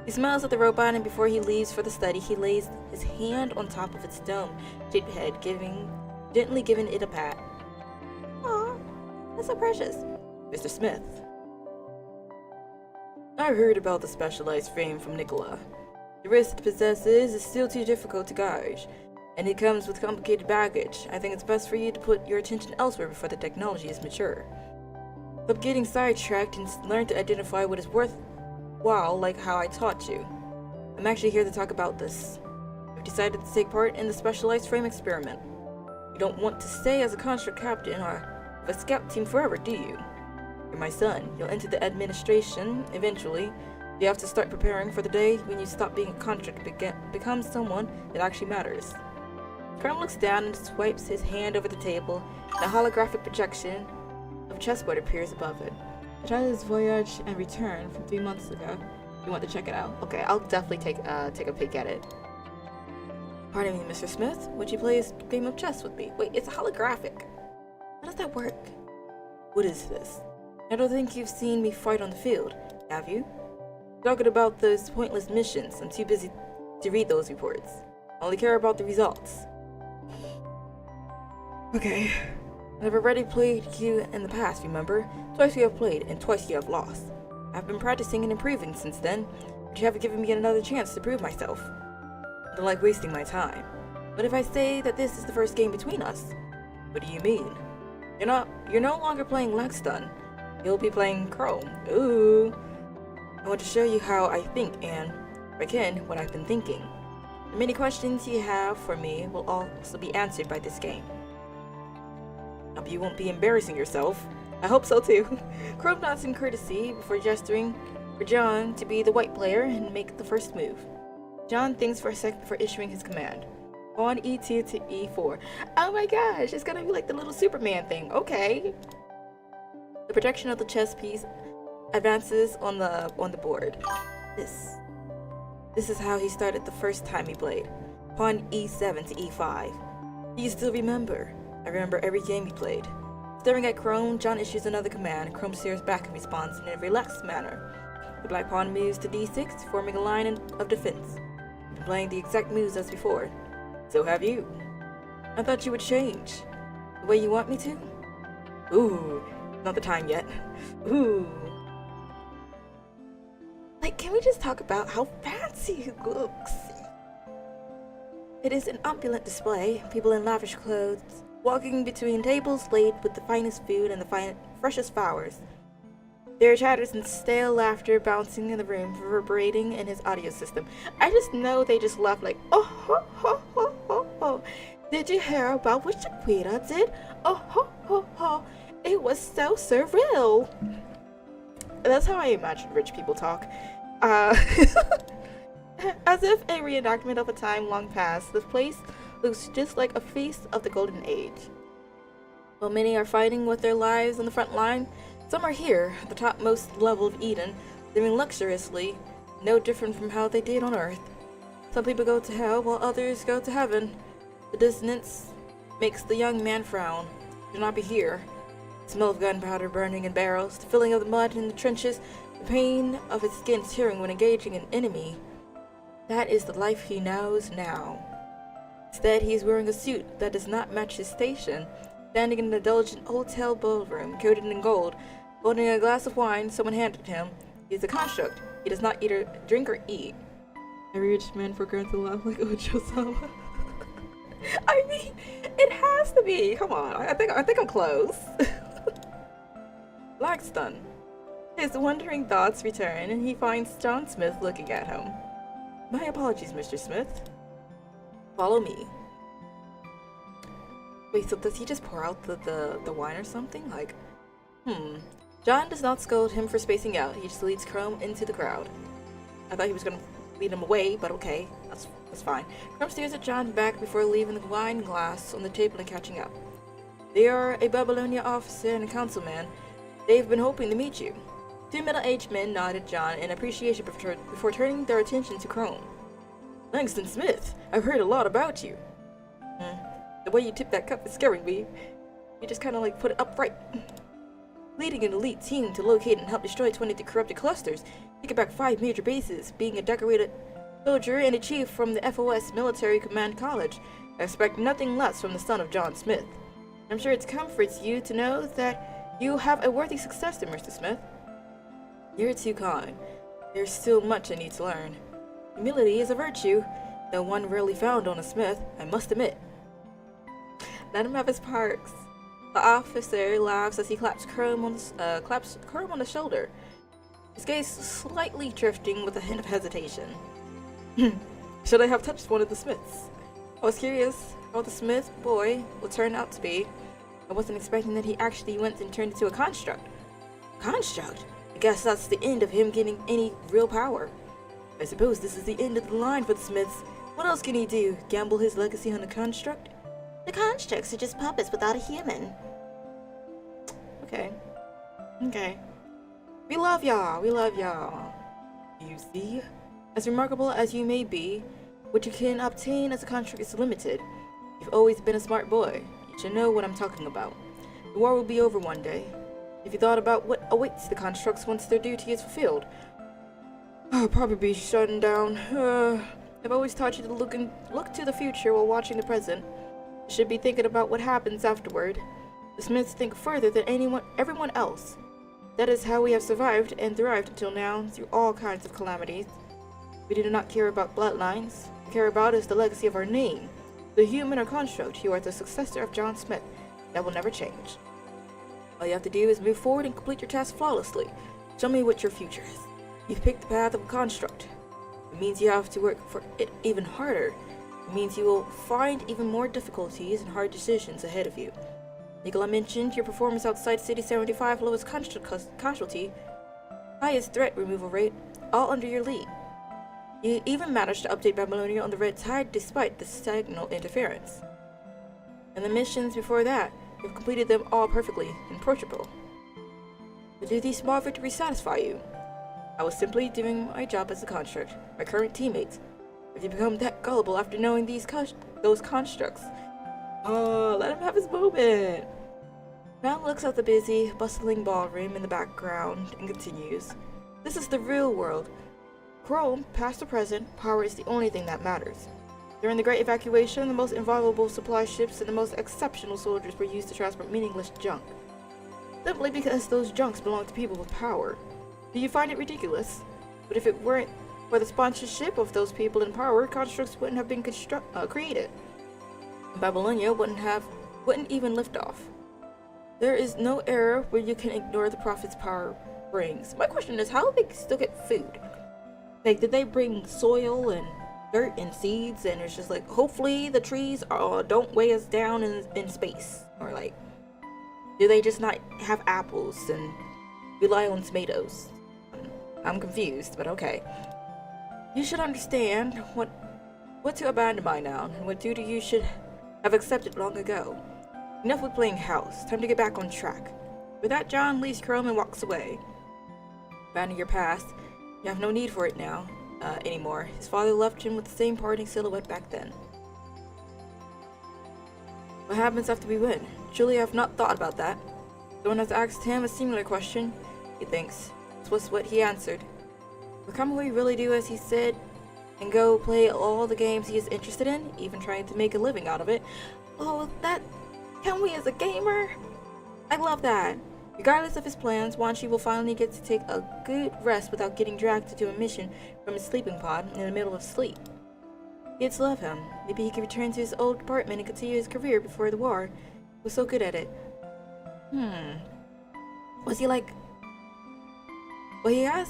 He smiles at the robot, and before he leaves for the study, he lays his hand on top of its dome-shaped head, gently giving it a pat. Aw, that's so precious. Mr. Smith. I heard about the specialized frame from Nicola. The risk it possesses is still too difficult to gauge, and it comes with complicated baggage. I think it's best for you to put your attention elsewhere before the technology is mature. Stop getting sidetracked and learn to identify what is worthwhile, like how I taught you. I'm actually here to talk about this. I've decided to take part in the specialized frame experiment. You don't want to stay as a construct captain or of a scout team forever, do you? You're my son. You'll enter the administration eventually, You have to start preparing for the day when you stop being a construct and become someone that actually matters. Chrome looks down and swipes his hand over the table, and a holographic projection of a chessboard appears above it. I tried this voyage and return from 3 months ago. You want to check it out? Okay, I'll definitely take a peek at it. Pardon me, Mr. Smith. Would you play a game of chess with me? Wait, it's holographic. How does that work? What is this? I don't think you've seen me fight on the field, have you? Talking about those pointless missions. I'm too busy to read those reports. I only care about the results. Okay. I've already played you in the past, remember? Twice you have played, and twice you have lost. I've been practicing and improving since then, but you haven't given me another chance to prove myself. I don't like wasting my time. But if I say that this is the first game between us, what do you mean? You're no longer playing Laxton. You'll be playing Chrome. Ooh. I want to show you how I think and, if I can, what I've been thinking. The many questions you have for me will also be answered by this game. I hope you won't be embarrassing yourself. I hope so too. Chrome nods in courtesy before gesturing for John to be the white player and make the first move. John thinks for a second before issuing his command. Pawn e2 to e4. Oh my gosh, it's gonna be like the little Superman thing. Okay. The projection of the chess piece advances on the board. This is how he started the first time he played. Pawn e7 to e5. Do you still remember? I remember every game he played. Staring at Chrome, John issues another command. Chrome stares back and responds in a relaxed manner. The black pawn moves to d6, forming a line of defense. I've been playing the exact moves as before. So have you. I thought you would change. The way you want me to? Ooh, not the time yet. Ooh. Like, can we just talk about how fancy he looks? It is an opulent display. People in lavish clothes, walking between tables laid with the finest food and the freshest flowers. There are chatters and stale laughter bouncing in the room, reverberating in his audio system. I just know they just laugh like, oh ho ho ho ho ho. Did you hear about what Shaquita did? Oh ho ho ho. It was so surreal. That's how I imagine rich people talk. As if a reenactment of a time long past, the place looks just like a feast of the golden age. While many are fighting with their lives on the front line, some are here, at the topmost level of Eden, living luxuriously, no different from how they did on Earth. Some people go to hell, while others go to heaven. The dissonance makes the young man frown. Do not be here. The smell of gunpowder burning in barrels, the feeling of the mud in the trenches, the pain of his skin tearing when engaging an enemy. That is the life he knows now. Instead, he is wearing a suit that does not match his station, standing in an indulgent hotel ballroom coated in gold, holding a glass of wine someone handed him. He is a construct. He does not either drink or eat. Every rich man forgot to laugh like Ocho-sama. I mean, it has to be. Come on, I think I'm close. Laxton. His wandering thoughts return, and he finds John Smith looking at him. My apologies, Mr. Smith. Follow me. Wait, so does he just pour out the wine or something? Like, John does not scold him for spacing out. He just leads Chrome into the crowd. I thought he was gonna lead him away, but okay, that's fine. Chrome stares at John back before leaving the wine glass on the table and catching up. They are a Babylonia officer and a councilman. They've been hoping to meet you. Two middle-aged men nodded John in appreciation before turning their attention to Chrome. Langston Smith, I've heard a lot about you. The way you tip that cup is scaring me. You just kind of like put it upright. Leading an elite team to locate and help destroy 23 corrupted clusters, taking back 5 major bases, being a decorated soldier and a chief from the FOS Military Command College, I expect nothing less from the son of John Smith. I'm sure it comforts you to know that you have a worthy successor, Mr. Smith. You're too kind. There's still much I need to learn. Humility is a virtue, though one rarely found on a Smith, I must admit. Let him have his perks. The officer laughs as he claps Chrome on the shoulder, his gaze slightly drifting with a hint of hesitation. Should I have touched one of the Smiths? I was curious how the Smith boy would turn out to be. I wasn't expecting that he actually went and turned into a construct. Construct? I guess that's the end of him getting any real power. I suppose this is the end of the line for the Smiths. What else can he do? Gamble his legacy on the construct? The constructs are just puppets without a human. Okay. Okay. We love y'all. We love y'all. You see? As remarkable as you may be, what you can obtain as a construct is limited. You've always been a smart boy. You should know what I'm talking about. The war will be over one day. If you thought about what awaits the constructs once their duty is fulfilled, I'll probably be shutting down. I've always taught you to look to the future while watching the present. You should be thinking about what happens afterward. The Smiths think further than everyone else. That is how we have survived and thrived until now, through all kinds of calamities. We do not care about bloodlines. What we care about is the legacy of our name. The human or construct, you are the successor of John Smith. That will never change. All you have to do is move forward and complete your task flawlessly. Show me what your future is. You've picked the path of a construct. It means you have to work for it even harder. It means you will find even more difficulties and hard decisions ahead of you. Nicola mentioned your performance outside City 75, lowest casualty, highest threat removal rate, all under your lead. You even managed to update Babylonia on the red tide despite the signal interference. And the missions before that, you've completed them all perfectly in Portugal. But do these small victories satisfy you? I was simply doing my job as a construct. My current teammates. Have you become that gullible after knowing those constructs? Oh, let him have his moment. Brown looks at the busy, bustling ballroom in the background and continues. This is the real world. Chrome, past or present, power is the only thing that matters. During the Great Evacuation, the most invaluable supply ships and the most exceptional soldiers were used to transport meaningless junk. Simply because those junks belong to people with power. Do you find it ridiculous? But if it weren't for the sponsorship of those people in power, constructs wouldn't have been created. Babylonia wouldn't even lift off. There is no era where you can ignore the profits power brings. My question is, how do they still get food? Like, did they bring soil and dirt and seeds, and it's just like, hopefully the trees don't weigh us down in space? Or like, do they just not have apples and rely on tomatoes? I'm confused, but okay. You should understand what to abandon by now, and what duty you should have accepted long ago. Enough with playing house. Time to get back on track. With that, John leaves Chrome and walks away. Abandon your past. You have no need for it now, anymore. His father left him with the same parting silhouette back then. What happens after we win? Truly, I have not thought about that. Someone has asked him a similar question, he thinks. This was what he answered. But can we really do as he said and go play all the games he is interested in, even trying to make a living out of it? Oh, that... Can we as a gamer? I love that. Regardless of his plans, Wanshi will finally get to take a good rest without getting dragged into a mission from his sleeping pod in the middle of sleep. Kids love him. Maybe he can return to his old apartment and continue his career before the war. He was so good at it. Was he like... Well, he has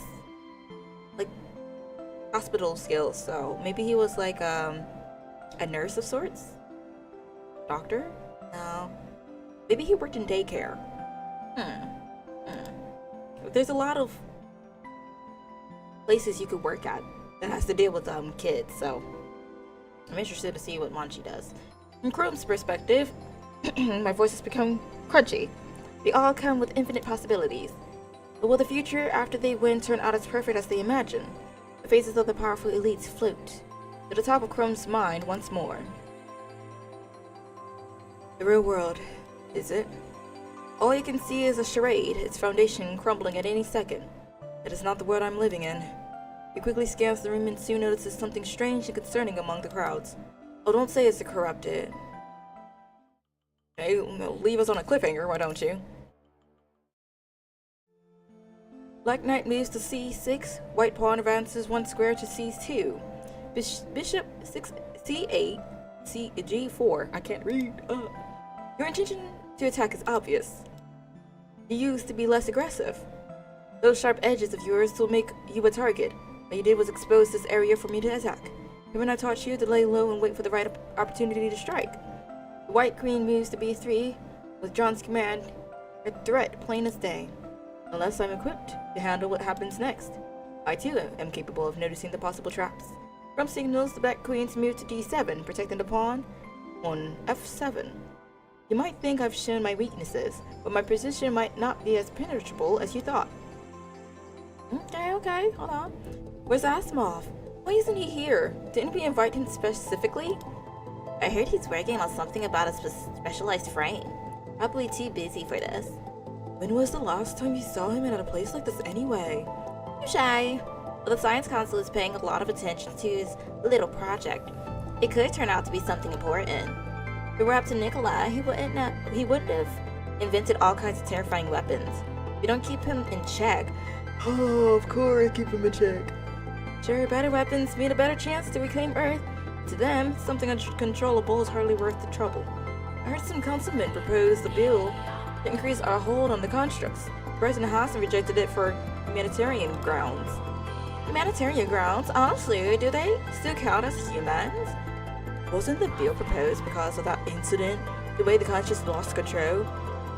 like hospital skills, so maybe he was like a nurse of sorts? Doctor? No. Maybe he worked in daycare. There's a lot of places you could work at that has to deal with kids, so I'm interested to see what Manchi does. From Chrome's perspective, my voice has become crunchy. They all come with infinite possibilities. But will the future after they win turn out as perfect as they imagine? The faces of the powerful elites float to the top of Chrome's mind once more. The real world, is it? All you can see is a charade, its foundation crumbling at any second. That is not the world I'm living in. He quickly scans the room and soon notices something strange and concerning among the crowds. Oh, don't say it's the corrupted. Hey, leave us on a cliffhanger, why don't you? Black Knight moves to C6, White Pawn advances 1 square to C2. Bishop 6, C8, G4, I can't read. Your intention to attack is obvious. You used to be less aggressive. Those sharp edges of yours will make you a target. All you did was expose this area for me to attack. Haven't I taught you to lay low and wait for the right opportunity to strike? The White Queen moves to B3, with John's command, a threat plain as day. unless I'm equipped to handle what happens next. I too am capable of noticing the possible traps. Crumb signals the Black Queen to move to D7, protecting the pawn on F7. You might think I've shown my weaknesses, but my position might not be as penetrable as you thought. Okay, hold on. Where's Asimov? Why isn't he here? Didn't we invite him specifically? I heard he's working on something about a specialized frame. Probably too busy for this. When was the last time you saw him at a place like this anyway? Too shy. Well, the Science Council is paying a lot of attention to his little project. It could turn out to be something important. If it were up to Nikolai, he wouldn't have invented all kinds of terrifying weapons. If we don't keep him in check. Oh, of course, keep him in check. Sure, better weapons mean a better chance to reclaim Earth. To them, something uncontrollable is hardly worth the trouble. I heard some councilmen propose the bill to increase our hold on the constructs. President Hassan rejected it for humanitarian grounds. Humanitarian grounds? Honestly, do they still count as humans? Wasn't the bill proposed because of that incident? The way the conscience lost control?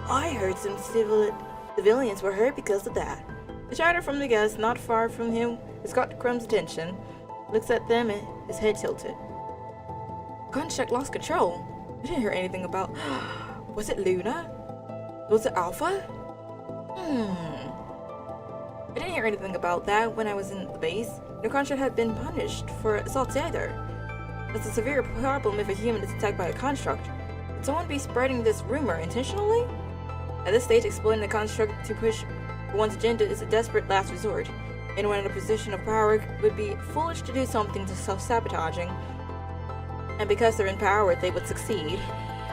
I heard some civilians were hurt because of that. The chatter from the guest not far from him has got Crumb's attention. Looks at them and his head tilted. Construct lost control. I didn't hear anything about... Was it Luna? Was it Alpha? I didn't hear anything about that when I was in the base. No construct had been punished for assault either. That's a severe problem if a human is attacked by a construct. Would someone be spreading this rumor intentionally? At this stage, exploiting the construct to push one's agenda is a desperate last resort. Anyone in a position of power would be foolish to do something to self-sabotaging, and because they're in power, they would succeed.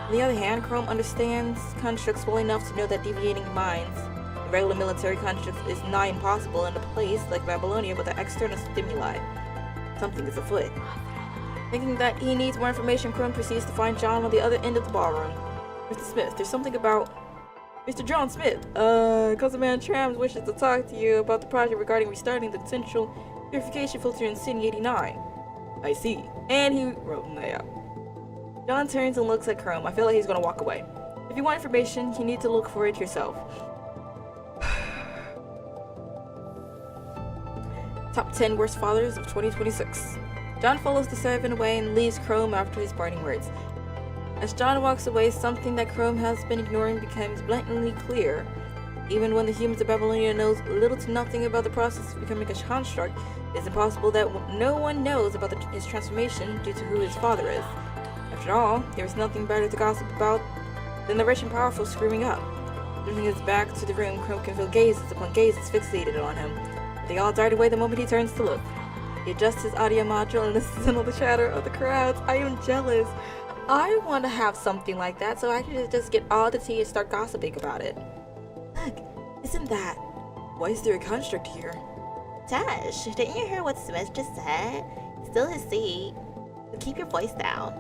On the other hand, Chrome understands constructs well enough to know that deviating minds in regular military constructs is nigh impossible in a place like Babylonia without external stimuli. Something is afoot. Thinking that he needs more information, Chrome proceeds to find John on the other end of the ballroom. Mr. Smith, there's something about... Mr. John Smith, Councilman Trams wishes to talk to you about the project regarding restarting the central purification filter in City 89. I see. And he wrote that out. John turns and looks at Chrome. I feel like he's gonna walk away. If you want information, you need to look for it yourself. Top 10 worst fathers of 2026. John follows the servant away and leaves Chrome after his parting words. As John walks away, something that Chrome has been ignoring becomes blatantly clear. Even when the humans of Babylonia knows little to nothing about the process of becoming a construct, it is impossible that no one knows about his transformation due to who his father is. After all, there is nothing better to gossip about than the rich and powerful screwing up. Turning his back to the room, Chrome can feel gazes upon gazes fixated on him. They all dart away the moment he turns to look. He adjusts his audio module and listens to the chatter of the crowds. I am jealous. I want to have something like that so I can just get all the tea and start gossiping about it. Look, isn't that... Why is there a construct here? Tash, didn't you hear what Smith just said? Still his seat. So keep your voice down.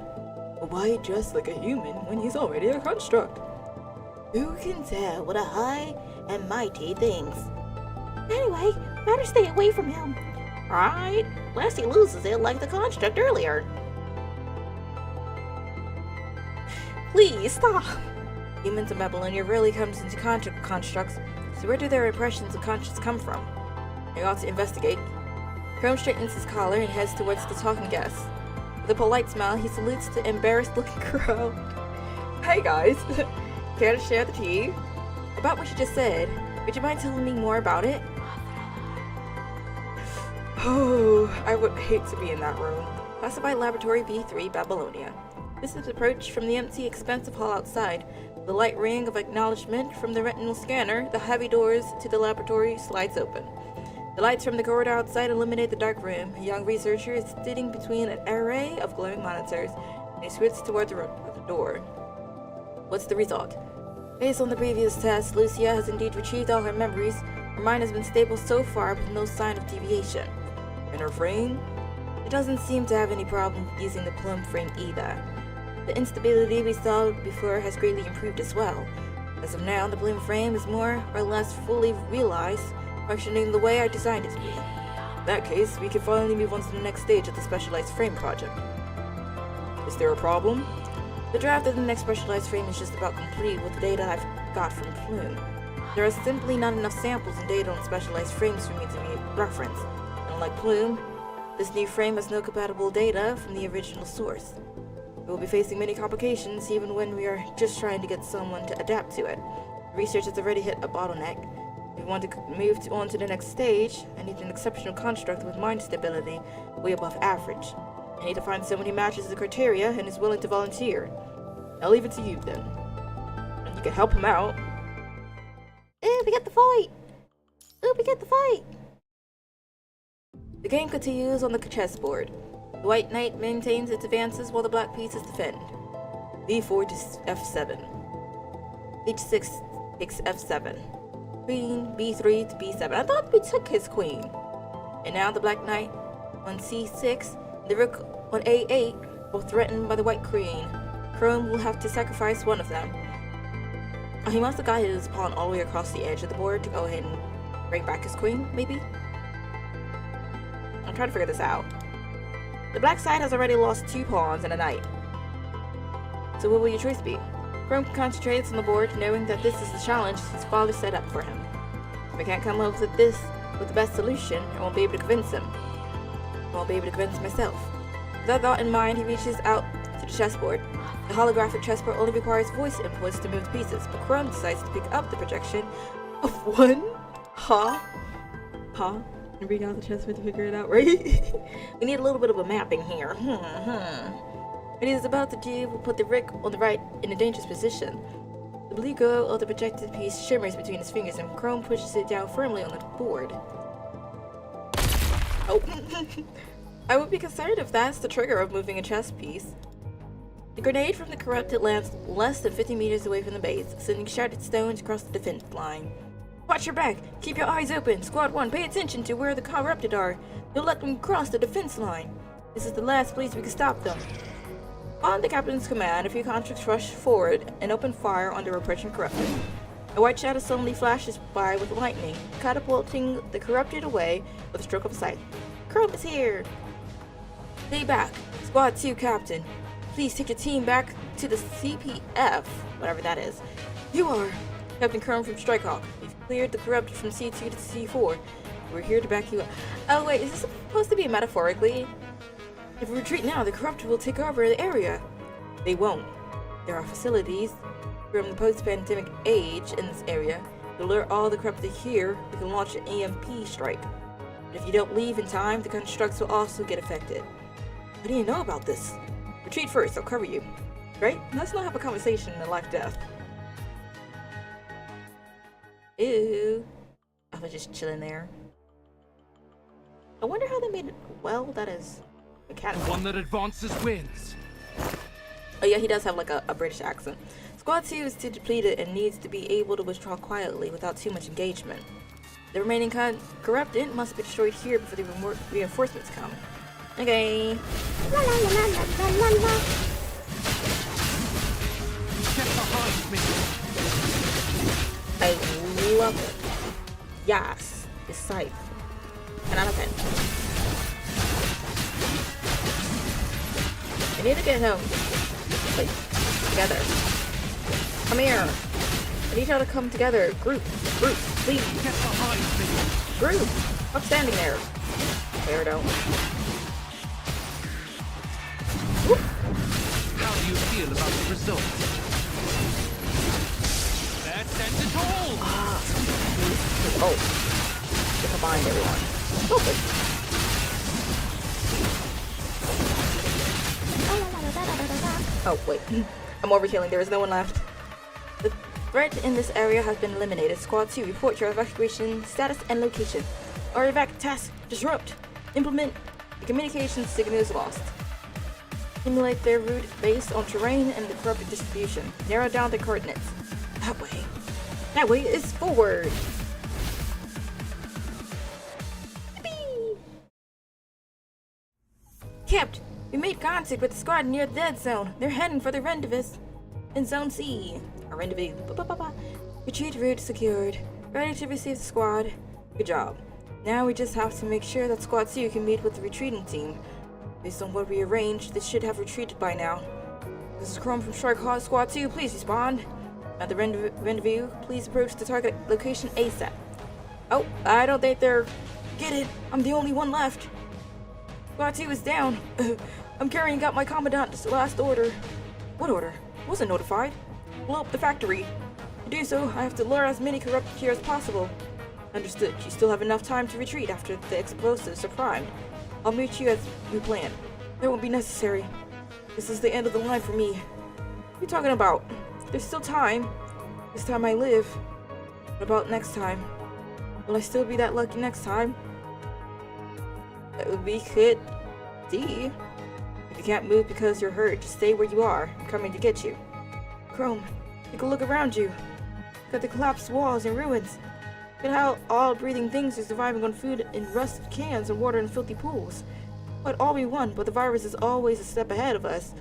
Why dress like a human when he's already a construct? Who can tell what a high and mighty thinks? Anyway, better stay away from him. Right? Lest he loses it like the construct earlier. Please, stop! Humans in Babylonia rarely comes into contact with constructs, so where do their impressions of conscience come from? I ought to investigate. Chrome straightens his collar and heads towards the talking guests. With a polite smile, he salutes the embarrassed-looking crowd. Hey guys, care to share the tea? About what you just said, would you mind telling me more about it? Oh, I would hate to be in that room. Classified Laboratory B3, Babylonia. Visitors approach from the empty, expansive hall outside. The light ring of acknowledgement from the retinal scanner, the heavy doors to the laboratory slides open. The lights from the corridor outside illuminate the dark room. A young researcher is sitting between an array of glowing monitors, and he squints toward the door. What's the result? Based on the previous test, Lucia has indeed retrieved all her memories. Her mind has been stable so far with no sign of deviation. And her frame? It doesn't seem to have any problem using the plumb frame either. The instability we saw before has greatly improved as well. As of now, the bloom frame is more or less fully realized, functioning the way I designed it to be. In that case, we can finally move on to the next stage of the specialized frame project. Is there a problem? The draft of the next specialized frame is just about complete with the data I've got from Plume. There are simply not enough samples and data on specialized frames for me to reference. Unlike Plume, this new frame has no compatible data from the original source. We will be facing many complications even when we are just trying to get someone to adapt to it. Research has already hit a bottleneck. If we want to move on to the next stage, I need an exceptional construct with mind stability way above average. I need to find someone who matches the criteria and is willing to volunteer. I'll leave it to you then. And you can help him out. Ooh, we get the fight! Ooh, we get the fight! The game continues on the chessboard. The White Knight maintains its advances while the Black pieces defend. d4 to f7. h6 takes f7. Queen b3 to b7. I thought we took his queen. And now the Black Knight on c6, the Rook on a8, both threatened by the White Queen. Chrome will have to sacrifice one of them. Oh, he must have guided his pawn all the way across the edge of the board to go ahead and bring back his queen, maybe? I'm trying to figure this out. The black side has already lost 2 pawns and a knight. So what will your choice be? Chrome concentrates on the board, knowing that this is the challenge his father set up for him. If I can't come up with the best solution, I won't be able to convince him. I won't be able to convince myself. With that thought in mind, he reaches out to the chessboard. The holographic chessboard only requires voice inputs to move the pieces, but Chrome decides to pick up the projection of 1 ha. And bring out the chessboard to figure it out, right? We need a little bit of a mapping here. What he is about to do will put the Rick on the right in a dangerous position. The blue glow of the projected piece shimmers between his fingers and Chrome pushes it down firmly on the board. Oh. I would be concerned if that's the trigger of moving a chess piece. The grenade from the corrupted lands less than 50 meters away from the base, sending shattered stones across the defense line. Watch your back! Keep your eyes open! Squad 1, pay attention to where the corrupted are! Don't let them cross the defense line! This is the last place we can stop them. On the captain's command, a few constructs rush forward and open fire on the approaching corrupted. A white shadow suddenly flashes by with lightning, catapulting the corrupted away with a stroke of a scythe. Chrome is here! Stay back! Squad 2, Captain. Please take your team back to the CPF, whatever that is. You are Captain Chrome from Strikehawk. You've cleared the corrupted from C2 to C4. We're here to back you up. Oh wait, is this supposed to be metaphorically? If we retreat now, the corrupted will take over the area. They won't. There are facilities from the post-pandemic age in this area. To lure all the corrupted here, we can launch an EMP strike. But if you don't leave in time, the constructs will also get affected. How do you know about this? Retreat first, I'll cover you. Right? Let's not have a conversation in life-death. Ew. I was just chilling there. I wonder how they made it. Well, that is mechanical. The one that advances wins. Oh yeah, he does have like a British accent. Squad 2 is too depleted and needs to be able to withdraw quietly without too much engagement. The remaining corrupted must be destroyed here before the reinforcements come. Okay. La la la la la la la. Get behind me. I love it. Yes. It's scythe. 10 out of 10. I need to get him. Like, together. Come here. I need y'all to come together. Group, please. Get behind me. Group. Stop standing there. Weirdo. How do you feel about the results? Let's end it all! Oh. They combined everyone. Open. Oh, wait. I'm overkilling. There is no one left. The threat in this area has been eliminated. Squad 2, report your evacuation status and location. Our evac task, disrupt. Implement. The communication signal is lost. Simulate their route based on terrain and the corrupted distribution. Narrow down the coordinates. That way. That way is forward. Yippee! Capt, we made contact with the squad near the dead zone. They're heading for the rendezvous in Zone C. Or rendezvous. Retreat route secured. Ready to receive the squad. Good job. Now we just have to make sure that Squad 2 can meet with the retreating team. Based on what we arranged, they should have retreated by now. This is Chrome from Strikehawk. Squad 2, please respond. At the rendezvous, please approach the target location ASAP. Oh, I don't think they're... Get it! I'm the only one left! Squad 2 is down. I'm carrying out my commandant's last order. What order? Wasn't notified. Blow up the factory. To do so, I have to lure as many corrupted here as possible. Understood. You still have enough time to retreat after the explosives are primed. I'll meet you as we planned. That won't be necessary. This is the end of the line for me. What are you talking about? There's still time. This time I live. What about next time? Will I still be that lucky next time? We could see. If you can't move because you're hurt, just stay where you are. I'm coming to get you. Chrome, take a look around you. Look at the collapsed walls and ruins. Look at how all breathing things are surviving on food in rusted cans and water in filthy pools. But all we want, but the virus is always a step ahead of us.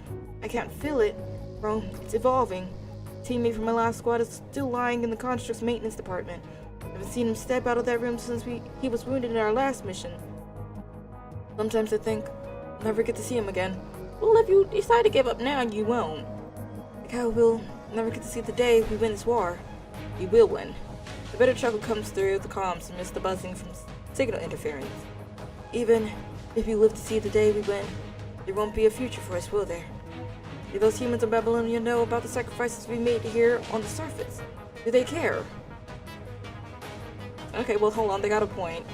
I can't feel it. Chrome, it's evolving. The teammate from my last squad is still lying in the construct's maintenance department. I haven't seen him step out of that room since he was wounded in our last mission. Sometimes I think I'll never get to see him again. Well, if you decide to give up now, you won't. Like how we'll never get to see the day we win this war. We will win. The bitter chuckle comes through the comms amidst the buzzing from signal interference. Even if you live to see the day we win, there won't be a future for us, will there? Do those humans of Babylonia know about the sacrifices we made here on the surface? Do they care? Okay, well, hold on, they got a point.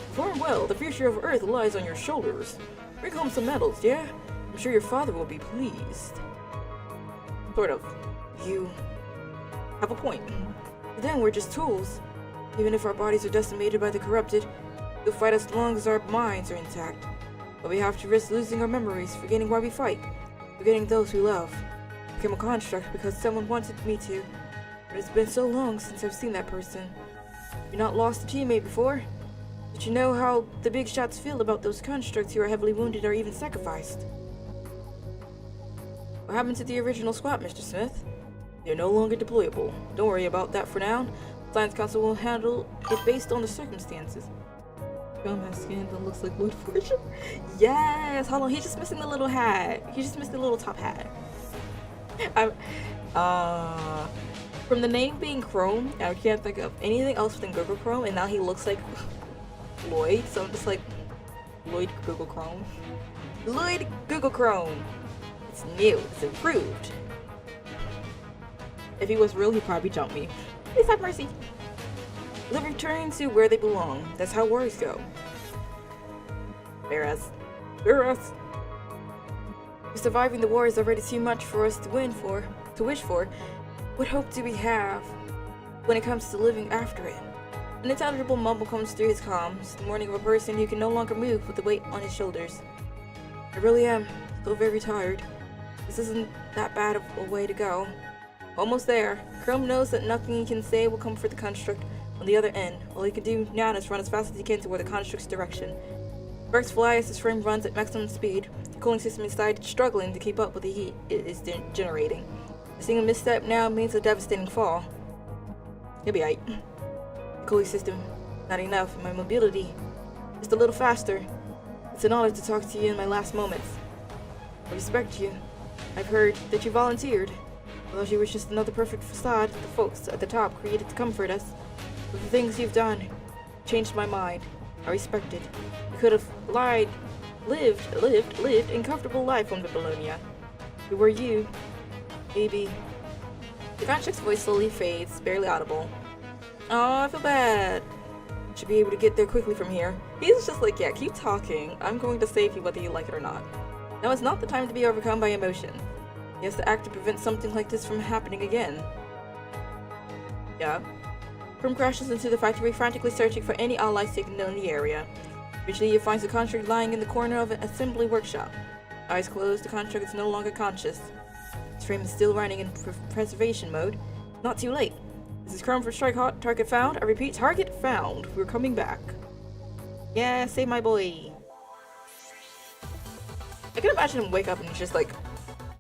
Perform well, the future of Earth lies on your shoulders. Bring home some medals, yeah? I'm sure your father will be pleased. Sort of. You have a point. But then we're just tools. Even if our bodies are decimated by the corrupted, they'll fight as long as our minds are intact. But we have to risk losing our memories, forgetting why we fight, forgetting those we love. I became a construct because someone wanted me to, but it's been so long since I've seen that person. You've not lost a teammate before? Did you know how the big shots feel about those constructs who are heavily wounded or even sacrificed? What happened to the original squad, Mr. Smith? They're no longer deployable. Don't worry about that for now. The Science Council will handle it based on the circumstances. Film has skin that looks like wood fortune. Yes! Hold on, he's just missing the little hat. He just missed the little top hat. From the name being Chrome, I can't think of anything else than Google Chrome, and now he looks like Lloyd, so I'm just like, Lloyd Google Chrome. Lloyd Google Chrome! It's new, it's improved. If he was real, he'd probably jump me. Please have mercy. They'll return to where they belong. That's how wars go. Whereas, surviving the war is already too much for us to wish for. What hope do we have when it comes to living after it? An intelligible mumble comes through his comms, the mourning of a person who can no longer move with the weight on his shoulders. I really am still very tired. This isn't that bad of a way to go. Almost there. Chrome knows that nothing he can say will comfort the construct on the other end. All he can do now is run as fast as he can toward the construct's direction. Sparks fly as his frame runs at maximum speed. The cooling system inside struggling to keep up with the heat it is generating. A single misstep now means a devastating fall. He'll be aight. The cooling system, not enough. My mobility, just a little faster. It's an honor to talk to you in my last moments. I respect you. I've heard that you volunteered. Although you were just another perfect facade the folks at the top created to comfort us. But the things you've done changed my mind. I respect it. You could have lived in comfortable life on Babylonia. Who were you? Maybe. The construct's voice slowly fades, barely audible. Oh, I feel bad. Should be able to get there quickly from here. He's just like, yeah, keep talking. I'm going to save you whether you like it or not. Now is not the time to be overcome by emotion. He has to act to prevent something like this from happening again. Yeah. Chrome crashes into the factory, frantically searching for any allies taken in the area. Eventually, he finds the construct lying in the corner of an assembly workshop. Eyes closed, the construct is no longer conscious. His frame is still running in preservation mode. Not too late. This is Chrome for Strike Hot. Target found. I repeat, target found. We're coming back. Yeah, save my boy. I can imagine him wake up and he's just like,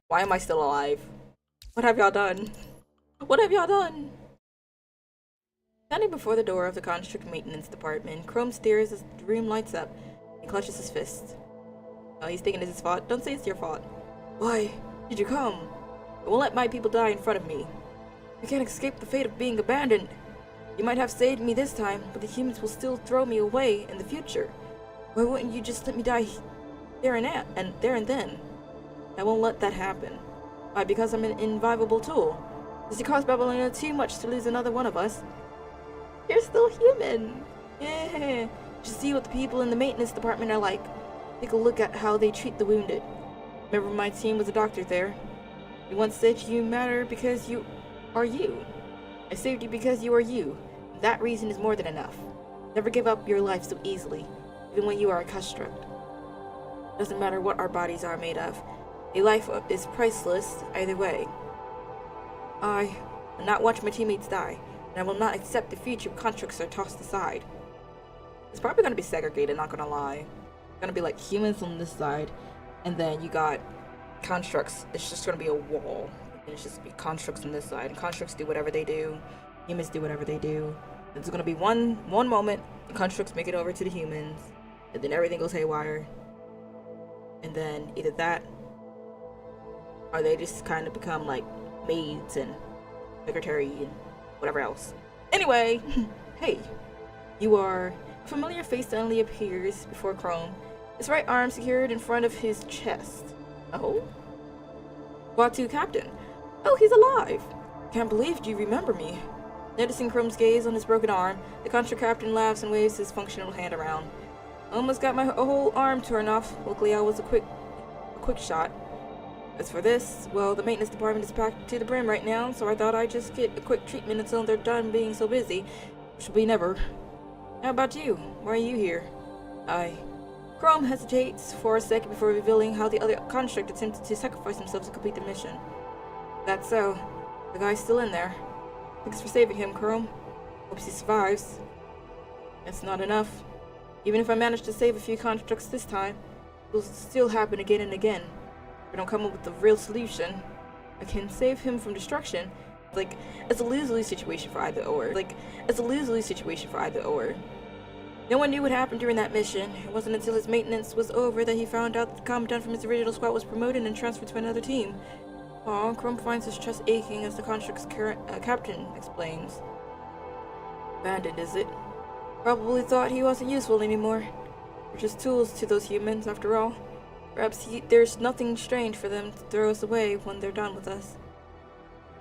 why am I still alive? What have y'all done? What have y'all done? Standing before the door of the construct maintenance department, Chrome stares as the room lights up and clutches his fist. Oh, he's thinking it's his fault. Don't say it's your fault. Why did you come? I won't let my people die in front of me. I can't escape the fate of being abandoned. You might have saved me this time, but the humans will still throw me away in the future. Why wouldn't you just let me die there and then? I won't let that happen. Why? Because I'm an inviolable tool. Does it cost Babylon too much to lose another one of us? You're still human. Yeah. You should see what the people in the maintenance department are like. Take a look at how they treat the wounded. Remember my team was a doctor there. He once said you matter because you are you. I saved you because you are you. That reason is more than enough. Never give up your life so easily, even when you are a construct. Doesn't matter what our bodies are made of. A life is priceless either way. I will not watch my teammates die, and I will not accept the future constructs are tossed aside. It's probably going to be segregated, not going to lie. It's going to be like humans on this side, and then you got constructs. It's just going to be a wall. And it's just be constructs on this side. And constructs do whatever they do. Humans do whatever they do. It's going to be one moment, the constructs make it over to the humans, and then everything goes haywire. And then either that, or they just kind of become like maids and secretary and whatever else. Anyway, hey, you are... A familiar face suddenly appears before Chrome, his right arm secured in front of his chest. Oh? Watu Captain. Oh, he's alive! Can't believe you remember me. Noticing Chrome's gaze on his broken arm, the construct captain laughs and waves his functional hand around. Almost got my whole arm torn off. Luckily I was a quick shot. As for this, well, the maintenance department is packed to the brim right now, so I thought I'd just get a quick treatment until they're done being so busy, which will be never. How about you? Why are you here? Chrome hesitates for a second before revealing how the other construct attempted to sacrifice himself to complete the mission. That's so. The guy's still in there. Thanks for saving him, Chrome. Hopes he survives. That's not enough. Even if I manage to save a few constructs this time, it will still happen again and again. If I don't come up with a real solution, I can save him from destruction. It's a lose-lose situation for either or. No one knew what happened during that mission. It wasn't until his maintenance was over that he found out that the commandant from his original squad was promoted and transferred to another team. Aw, Chrome finds his chest aching as the construct's captain explains. Abandoned, is it? Probably thought he wasn't useful anymore. We're just tools to those humans, after all. Perhaps there's nothing strange for them to throw us away when they're done with us.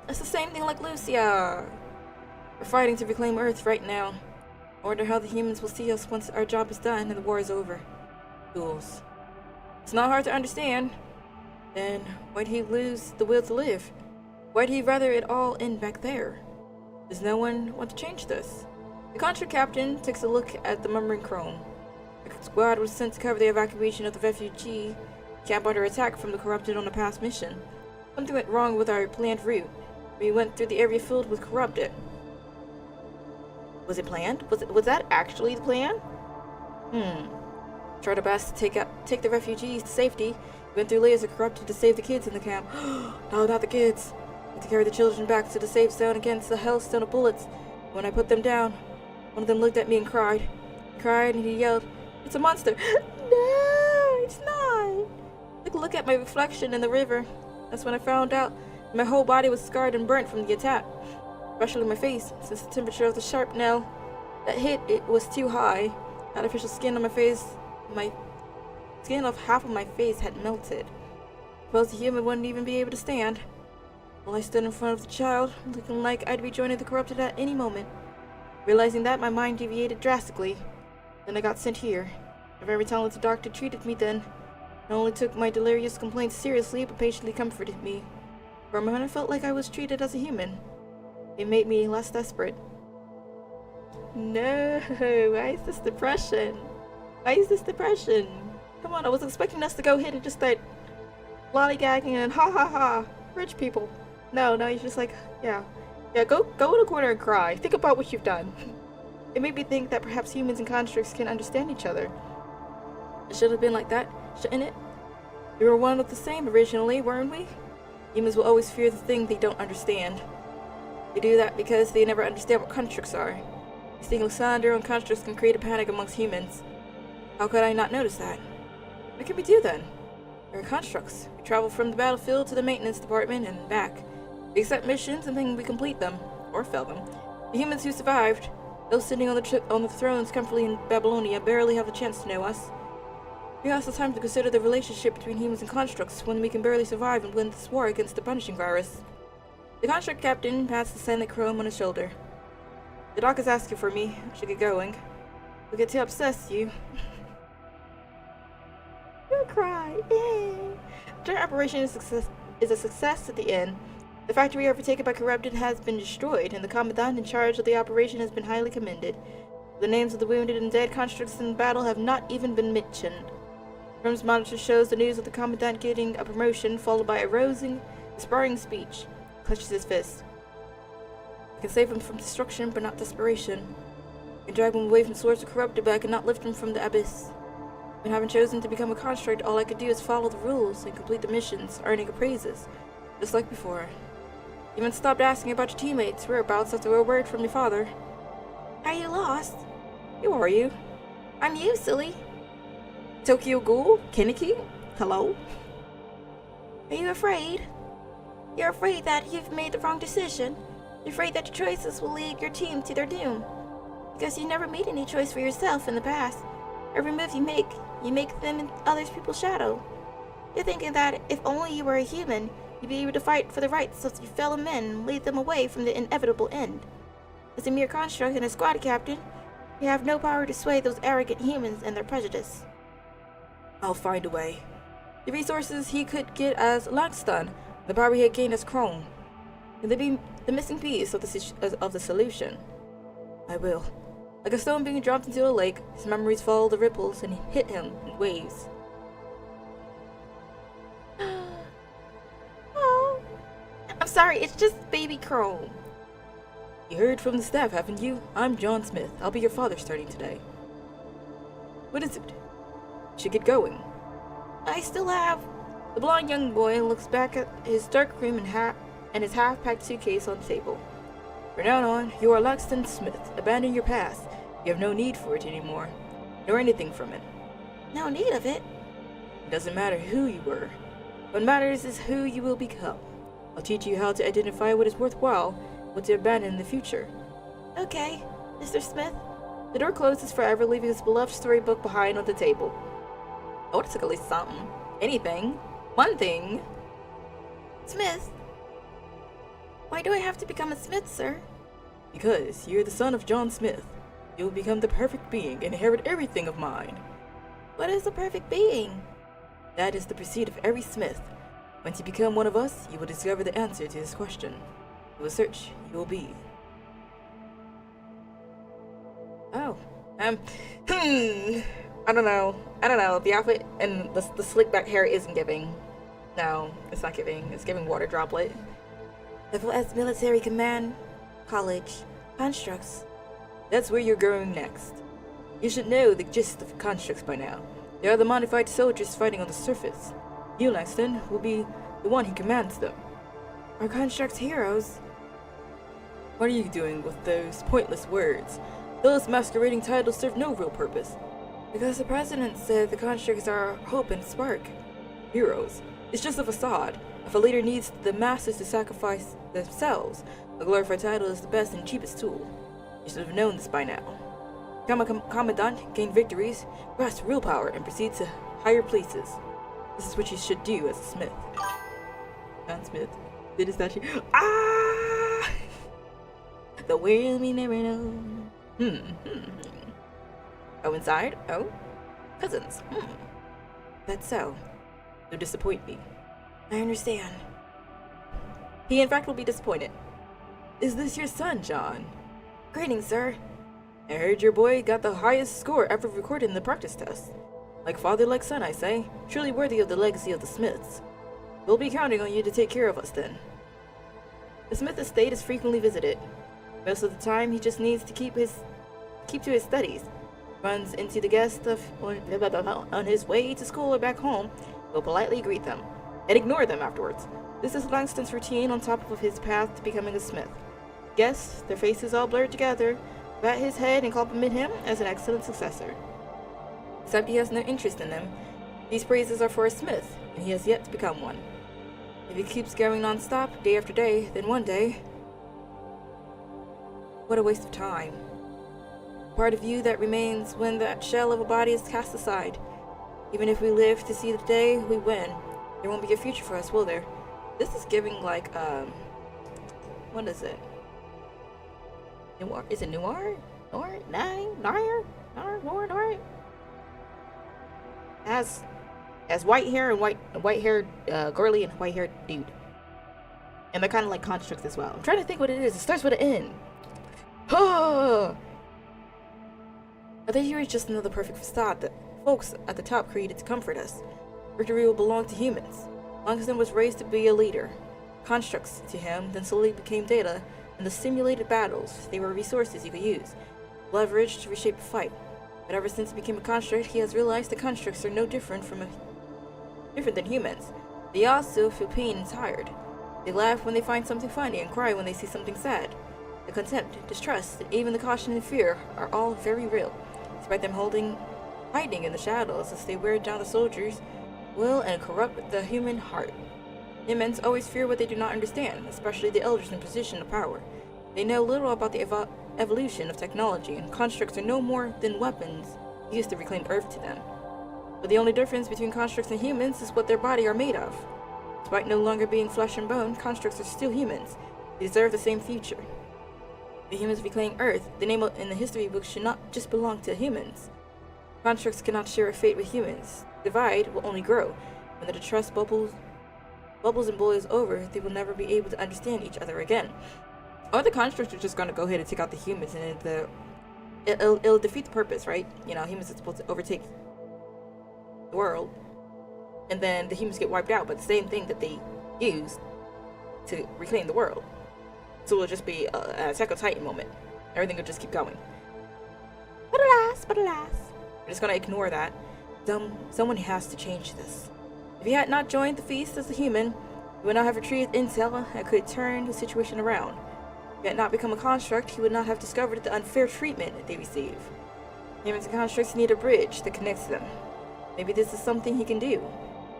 It's the same thing like Lucia. We're fighting to reclaim Earth right now. I wonder how the humans will see us once our job is done and the war is over. Tools. It's not hard to understand. Then why'd he lose the will to live? Why'd he rather it all end back there? Does no one want to change this? The contract captain takes a look at the murmuring Chrome. The squad was sent to cover the evacuation of the refugee camp under attack from the corrupted on a past mission. Something went wrong with our planned route. We went through the area filled with corrupted. Was it planned? Was that actually the plan? Tried our best to take the refugees to safety. We went through layers of corrupted to save the kids in the camp. No, not the kids. We had to carry the children back to the safe zone against the hailstone of bullets. When I put them down, one of them looked at me and cried. He cried and he yelled, "It's a monster!" No, it's not. Took a look at my reflection in the river. That's when I found out my whole body was scarred and burnt from the attack, especially my face, since the temperature of the sharp nail that hit it was too high. Artificial skin on my face, my skin of half of my face had melted. Suppose the human wouldn't even be able to stand. Well, I stood in front of the child, looking like I'd be joining the corrupted at any moment. Realizing that, my mind deviated drastically. Then I got sent here. A very talented doctor treated me then. Not only took my delirious complaints seriously, but patiently comforted me. For a moment I felt like I was treated as a human. It made me less desperate. No, why is this depression? Why is this depression? Come on, I was expecting us to go ahead and just start lollygagging and ha ha ha, rich people. No, you're just like, yeah, go in a corner and cry. Think about what you've done. It made me think that perhaps humans and constructs can understand each other. It should have been like that, shouldn't it? We were one of the same originally, weren't we? Humans will always fear the thing they don't understand. They do that because they never understand what constructs are. You think Lysander and constructs can create a panic amongst humans. How could I not notice that? What can we do then? We're constructs. We travel from the battlefield to the maintenance department and back. We accept missions and then we complete them, or fail them. The humans who survived, those sitting on the thrones comfortably in Babylonia, barely have a chance to know us. We also time to consider the relationship between humans and constructs when we can barely survive and win this war against the punishing virus. The construct captain pats the silent chrome on his shoulder. The doc is asking for me. I should get going. We'll get too obsessed, you. You'll cry. The operation is a success at the end. The factory overtaken by corrupted has been destroyed, and the commandant in charge of the operation has been highly commended. The names of the wounded and dead constructs in battle have not even been mentioned. Chrome's monitor shows the news of the commandant getting a promotion, followed by a rousing, inspiring speech. He clutches his fist. I can save him from destruction, but not desperation. I can drag him away from the source of corrupted, but I cannot lift him from the abyss. When having chosen to become a construct, all I could do is follow the rules and complete the missions, earning praises, just like before. You even stopped asking about your teammates' whereabouts after a word from your father. Are you lost? Who are you? I'm you, silly. Tokyo Ghoul? Kiniki? Hello? Are you afraid? You're afraid that you've made the wrong decision. You're afraid that your choices will lead your team to their doom. Because you never made any choice for yourself in the past. Every move you make them in other people's shadow. You're thinking that if only you were a human, you'd be able to fight for the rights of your fellow men and lead them away from the inevitable end. As a mere construct and a squad captain, you have no power to sway those arrogant humans and their prejudice. I'll find a way. The resources he could get as Langston, the power he had gained as Chrome. Can they be the missing piece of the solution? I will. Like a stone being dropped into a lake, his memories follow the ripples and hit him in waves. Oh, I'm sorry, it's just baby Chrome. You heard from the staff, haven't you? I'm John Smith. I'll be your father starting today. What is it? Should get going. I still have... The blond young boy looks back at his dark room and his half-packed suitcase on the table. From now on, you are Langston Smith. Abandon your past. You have no need for it anymore, nor anything from it. No need of it? It doesn't matter who you were. What matters is who you will become. I'll teach you how to identify what is worthwhile, what to abandon in the future. Okay, Mr. Smith. The door closes forever, leaving his beloved storybook behind on the table. I would have took at least something. Anything. One thing. Smith? Why do I have to become a Smith, sir? Because you're the son of John Smith. You will become the perfect being and inherit everything of mine. What is a perfect being? That is the pursuit of every Smith. Once you become one of us, you will discover the answer to this question. You will search, you will be. Oh. I don't know. The outfit and the slick back hair isn't giving. No, it's not giving. It's giving water droplet. Level S Military Command College. Constructs. That's where you're going next. You should know the gist of constructs by now. They are the modified soldiers fighting on the surface. You, Langston, will be the one who commands them. Are constructs heroes? What are you doing with those pointless words? Those masquerading titles serve no real purpose. Because the president said the constructs are our hope and spark. Heroes. It's just a facade. If a leader needs the masses to sacrifice themselves, a glorified title is the best and cheapest tool. You should have known this by now. Become a commandant, gain victories, grasp real power, and proceed to higher places. This is what you should do as a Smith. John Smith. Did his statue. Ah! The world we never know. Oh, inside? Oh? Cousins. That's so. You'll disappoint me. I understand. He in fact will be disappointed. Is this your son, John? Greetings, sir. I heard your boy got the highest score ever recorded in the practice test. Like father, like son, I say. Truly worthy of the legacy of the Smiths. We'll be counting on you to take care of us then. The Smith estate is frequently visited. Most of the time, he just needs to keep to his studies. Runs into the guests on his way to school or back home, will politely greet them and ignore them afterwards. This is Langston's routine on top of his path to becoming a Smith. Guests, their faces all blurred together, pat his head and compliment him as an excellent successor. Except he has no interest in them. These praises are for a Smith, and he has yet to become one. If it keeps going non-stop, day after day, then one day... What a waste of time. Part of you that remains when that shell of a body is cast aside. Even if we live to see the day we win, there won't be a future for us, will there? This is giving like, what is it? Noir? Is it noir? Noir? Noir? As white hair and white haired girly and white haired dude. And they're kind of like constructs as well. I'm trying to think what it is. It starts with an N. I think here is just another perfect facade that folks at the top created to comfort us. Victory will belong to humans. Langston was raised to be a leader. Constructs to him then slowly became data, and the simulated battles, they were resources he could use, leverage to reshape the fight. But ever since he became a construct, he has realized the constructs are no different than humans. They also feel pain and tired. They laugh when they find something funny and cry when they see something sad. The contempt, distrust, and even the caution and fear are all very real, despite them hiding in the shadows as they wear down the soldiers' will and corrupt the human heart. Humans always fear what they do not understand, especially the elders in position of power. They know little about the evolution of technology, and constructs are no more than weapons used to reclaim Earth to them. But the only difference between constructs and humans is what their body are made of. Despite no longer being flesh and bone, constructs are still humans. They deserve the same future. The humans reclaim Earth. The name in the history books should not just belong to humans. Constructs cannot share a fate with humans. Divide will only grow. When the distrust bubbles and boils over, they will never be able to understand each other again. Or the constructs are just going to go ahead and take out the humans, and it'll defeat the purpose, right? You know, humans are supposed to overtake the world, and then the humans get wiped out by the same thing that they used to reclaim the world. So it'll just be an Attack on Titan moment. Everything will just keep going. But alas. We're just gonna ignore that. Someone has to change this. If he had not joined the feast as a human, he would not have retrieved intel and could turn the situation around. If he had not become a construct, he would not have discovered the unfair treatment they receive. Humans and constructs need a bridge that connects them. Maybe this is something he can do,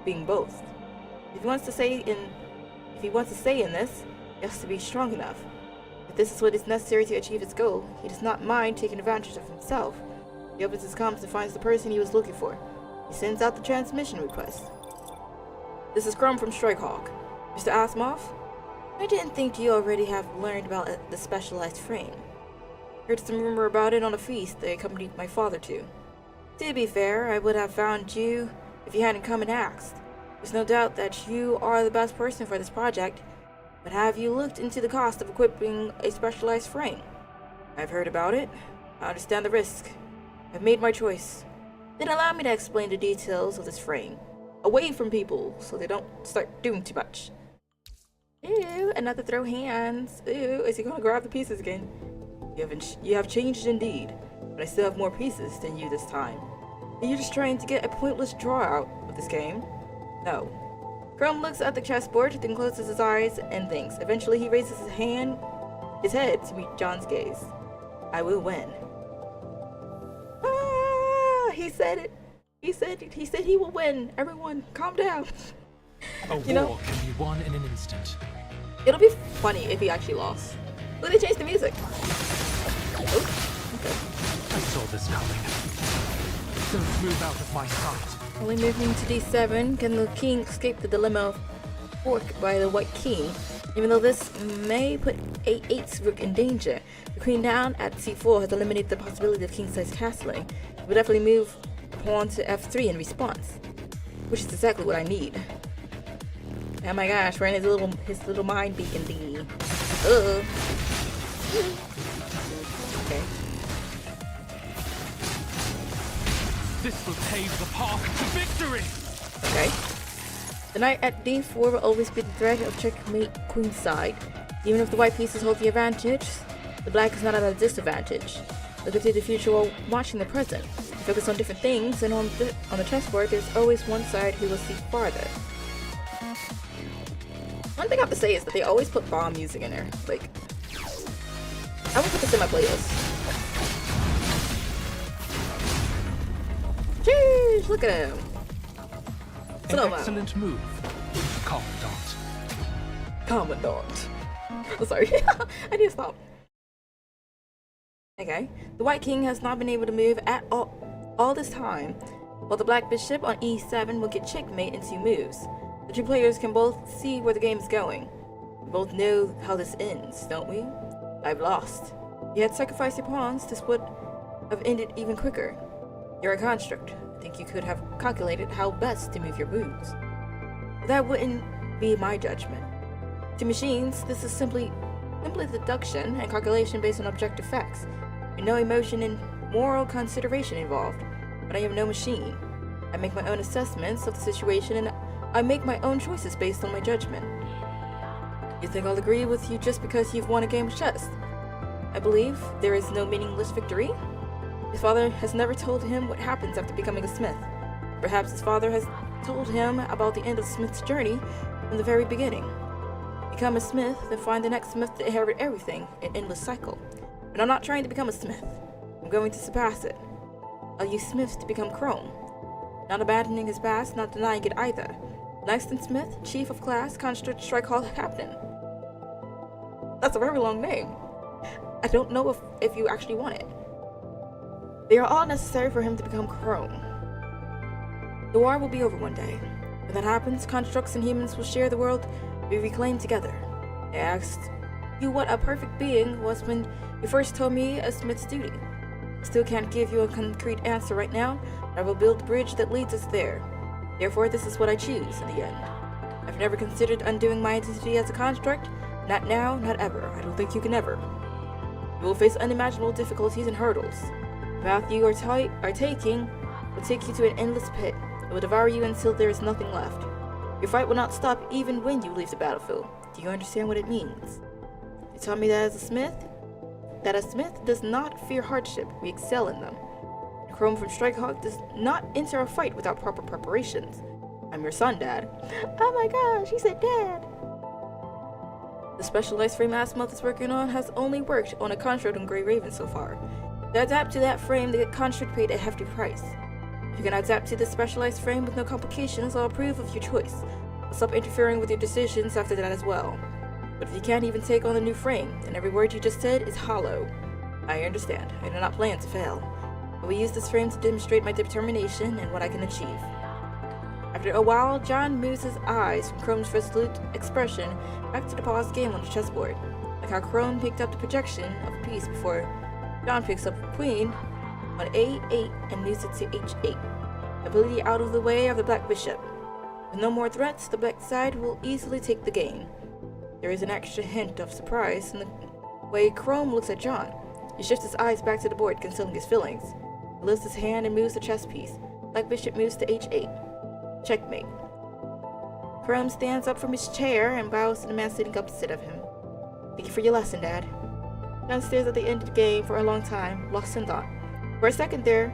being both. If he wants to say in this, he has to be strong enough. If this is what is necessary to achieve his goal, he does not mind taking advantage of himself. He opens his comms and finds the person he was looking for. He sends out the transmission request. This is Crumb from Strikehawk. Mr. Asimov? I didn't think you already have learned about the specialized frame. Heard some rumor about it on a feast they accompanied my father to. To be fair, I would have found you if you hadn't come and asked. There's no doubt that you are the best person for this project, but have you looked into the cost of equipping a specialized frame? I've heard about it. I understand the risk. I've made my choice. Then allow me to explain the details of this frame, away from people, so they don't start doing too much. Ew, another throw hands. Ew, is he gonna grab the pieces again? You have changed indeed, but I still have more pieces than you this time. Are you just trying to get a pointless draw out of this game? No. Chrome looks at the chessboard, then closes his eyes and thinks. Eventually he raises his head to meet John's gaze. I will win. He said it. He said he will win. Everyone, calm down. A war can be won in an instant. It'll be funny if he actually lost. Look, they changed the music. Oh, okay. I saw this coming. Don't move out of my sight. Only moving to D7, can the king escape the dilemma of fork by the white king? Even though this may put a8's rook in danger, the queen down at C4 has eliminated the possibility of king-size castling. It will definitely move pawn to F3 in response, which is exactly what I need. Oh my gosh, we're in his little mind beacon thingy. Okay. This will pave the path to victory. Okay. The knight at D4 will always be the threat of checkmate queenside. Even if the white pieces hold the advantage, the black is not at a disadvantage. Look into the future while watching the present. Focus on different things, and on the chessboard, there's always one side who will see farther. One thing I have to say is that they always put bomb music in there. Like, I will put this in my playlist. Jeez, look at him. An excellent move, commandant. Commandant. Oh, sorry. I need to stop. Okay. The White King has not been able to move at all this time, while the Black Bishop on E7 will get checkmate in 2 moves. The 2 players can both see where the game is going. We both know how this ends, don't we? I've lost. You had sacrificed your pawns, this would have ended even quicker. You're a construct. I think you could have calculated how best to move your moves. But that wouldn't be my judgment. To machines, this is simply deduction and calculation based on objective facts, with no emotion and moral consideration involved. But I am no machine. I make my own assessments of the situation and I make my own choices based on my judgment. You think I'll agree with you just because you've won a game of chess? I believe there is no meaningless victory. His father has never told him what happens after becoming a smith. Perhaps his father has told him about the end of the smith's journey from the very beginning. Become a smith, then find the next smith to inherit everything, an endless cycle. But I'm not trying to become a smith. I'm going to surpass it. I'll use smith to become Chrome. Not abandoning his past, not denying it either. Langston Smith, Chief of Class, Construct Strike Hall Captain. That's a very long name. I don't know if you actually want it. They are all necessary for him to become Chrome. The war will be over one day. When that happens, constructs and humans will share the world, be reclaimed together. I asked you what a perfect being was when you first told me a smith's duty. I still can't give you a concrete answer right now, but I will build the bridge that leads us there. Therefore, this is what I choose in the end. I've never considered undoing my identity as a construct. Not now, not ever. I don't think you can ever. You will face unimaginable difficulties and hurdles. The path you are taking will take you to an endless pit. It will devour you until there is nothing left. Your fight will not stop even when you leave the battlefield. Do you understand what it means? You taught me that a smith does not fear hardship. We excel in them. Chrome from Strikehawk does not enter a fight without proper preparations. I'm your son, Dad. Oh my gosh, he said Dad. The specialized frame Asimov is working on has only worked on a construct on Grey Raven so far. To adapt to that frame, the construct paid a hefty price. If you can adapt to this specialized frame with no complications, I'll approve of your choice. I'll stop interfering with your decisions after that as well. But if you can't even take on the new frame, then every word you just said is hollow. I understand. I do not plan to fail. I will use this frame to demonstrate my determination and what I can achieve. After a while, John moves his eyes from Chrome's resolute expression back to the paused game on the chessboard, like how Chrome picked up the projection of a piece before John picks up a queen on A8 and moves it to H8, completely out of the way of the Black Bishop. With no more threats, the black side will easily take the game. There is an extra hint of surprise in the way Chrome looks at John. He shifts his eyes back to the board, concealing his feelings. He lifts his hand and moves the chess piece. Black Bishop moves to H8. Checkmate. Chrome stands up from his chair and bows to the man sitting opposite of him. Thank you for your lesson, Dad. John stares at the end of the game for a long time, lost in thought. For a second there,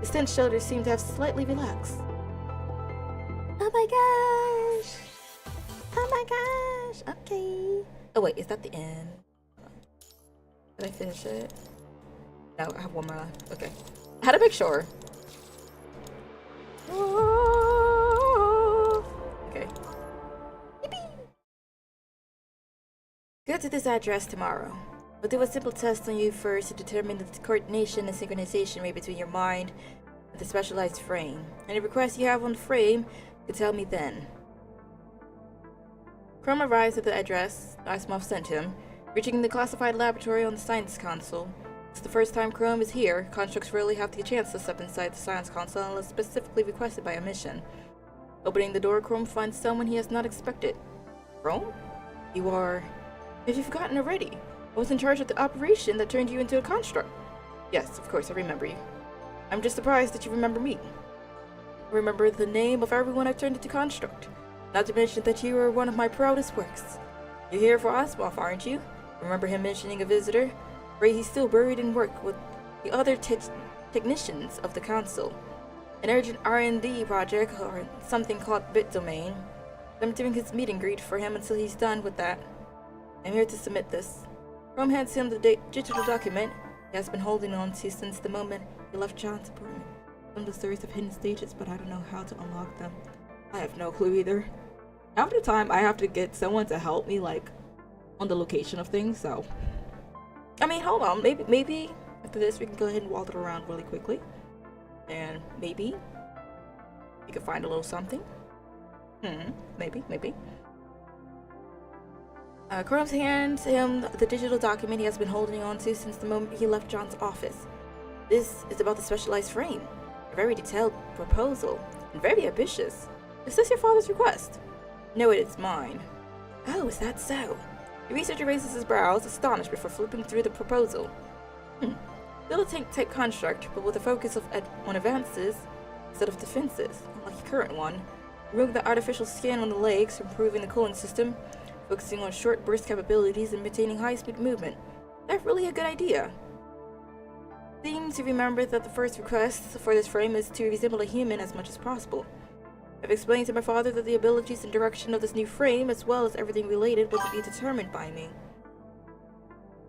his tense shoulders seemed to have slightly relaxed. Oh my gosh! Oh my gosh! Okay. Oh wait, is that the end? Did I finish it? No, I have one more left. Okay. I had to make sure. Okay. Yippee! Go to this address tomorrow. We'll do a simple test on you first to determine the coordination and synchronization rate between your mind and the specialized frame. Any requests you have on the frame, you can tell me then. Chrome arrives at the address Asimov sent him, reaching the classified laboratory on the science console. It's the first time Chrome is here. Constructs rarely have the chance to step inside the science console unless specifically requested by a mission. Opening the door, Chrome finds someone he has not expected. Chrome? You are... Have you forgotten already? I was in charge of the operation that turned you into a construct. Yes, of course, I remember you. I'm just surprised that you remember me. I remember the name of everyone I've turned into construct. Not to mention that you are one of my proudest works. You're here for Asimov, aren't you? Remember him mentioning a visitor? Afraid he's still buried in work with the other technicians of the council. An urgent R&D project or something called Bit Domain. I'm doing his meet and greet for him until he's done with that. I'm here to submit this. Chrome hands him the digital document he has been holding on to since the moment he left John's apartment. Some of the stories have hidden stages, but I don't know how to unlock them. I have no clue either. half the time I have to get someone to help me, like, on the location of things, so. I mean, hold on, maybe after this we can go ahead and walk it around really quickly. And maybe we can find a little something. Maybe. Chrome's hands him the digital document he has been holding on to since the moment he left John's office. This is about the specialized frame. A very detailed proposal, and very ambitious. Is this your father's request? No, it is mine. Oh, is that so? The researcher raises his brows, astonished before flipping through the proposal. Still a tank-type construct, but with a focus on advances instead of defenses, like the current one. Removing the artificial skin on the legs, improving the cooling system, focusing on short burst capabilities, and maintaining high-speed movement. That's really a good idea. Seems to remember that the first request for this frame is to resemble a human as much as possible. I've explained to my father that the abilities and direction of this new frame, as well as everything related, will be determined by me.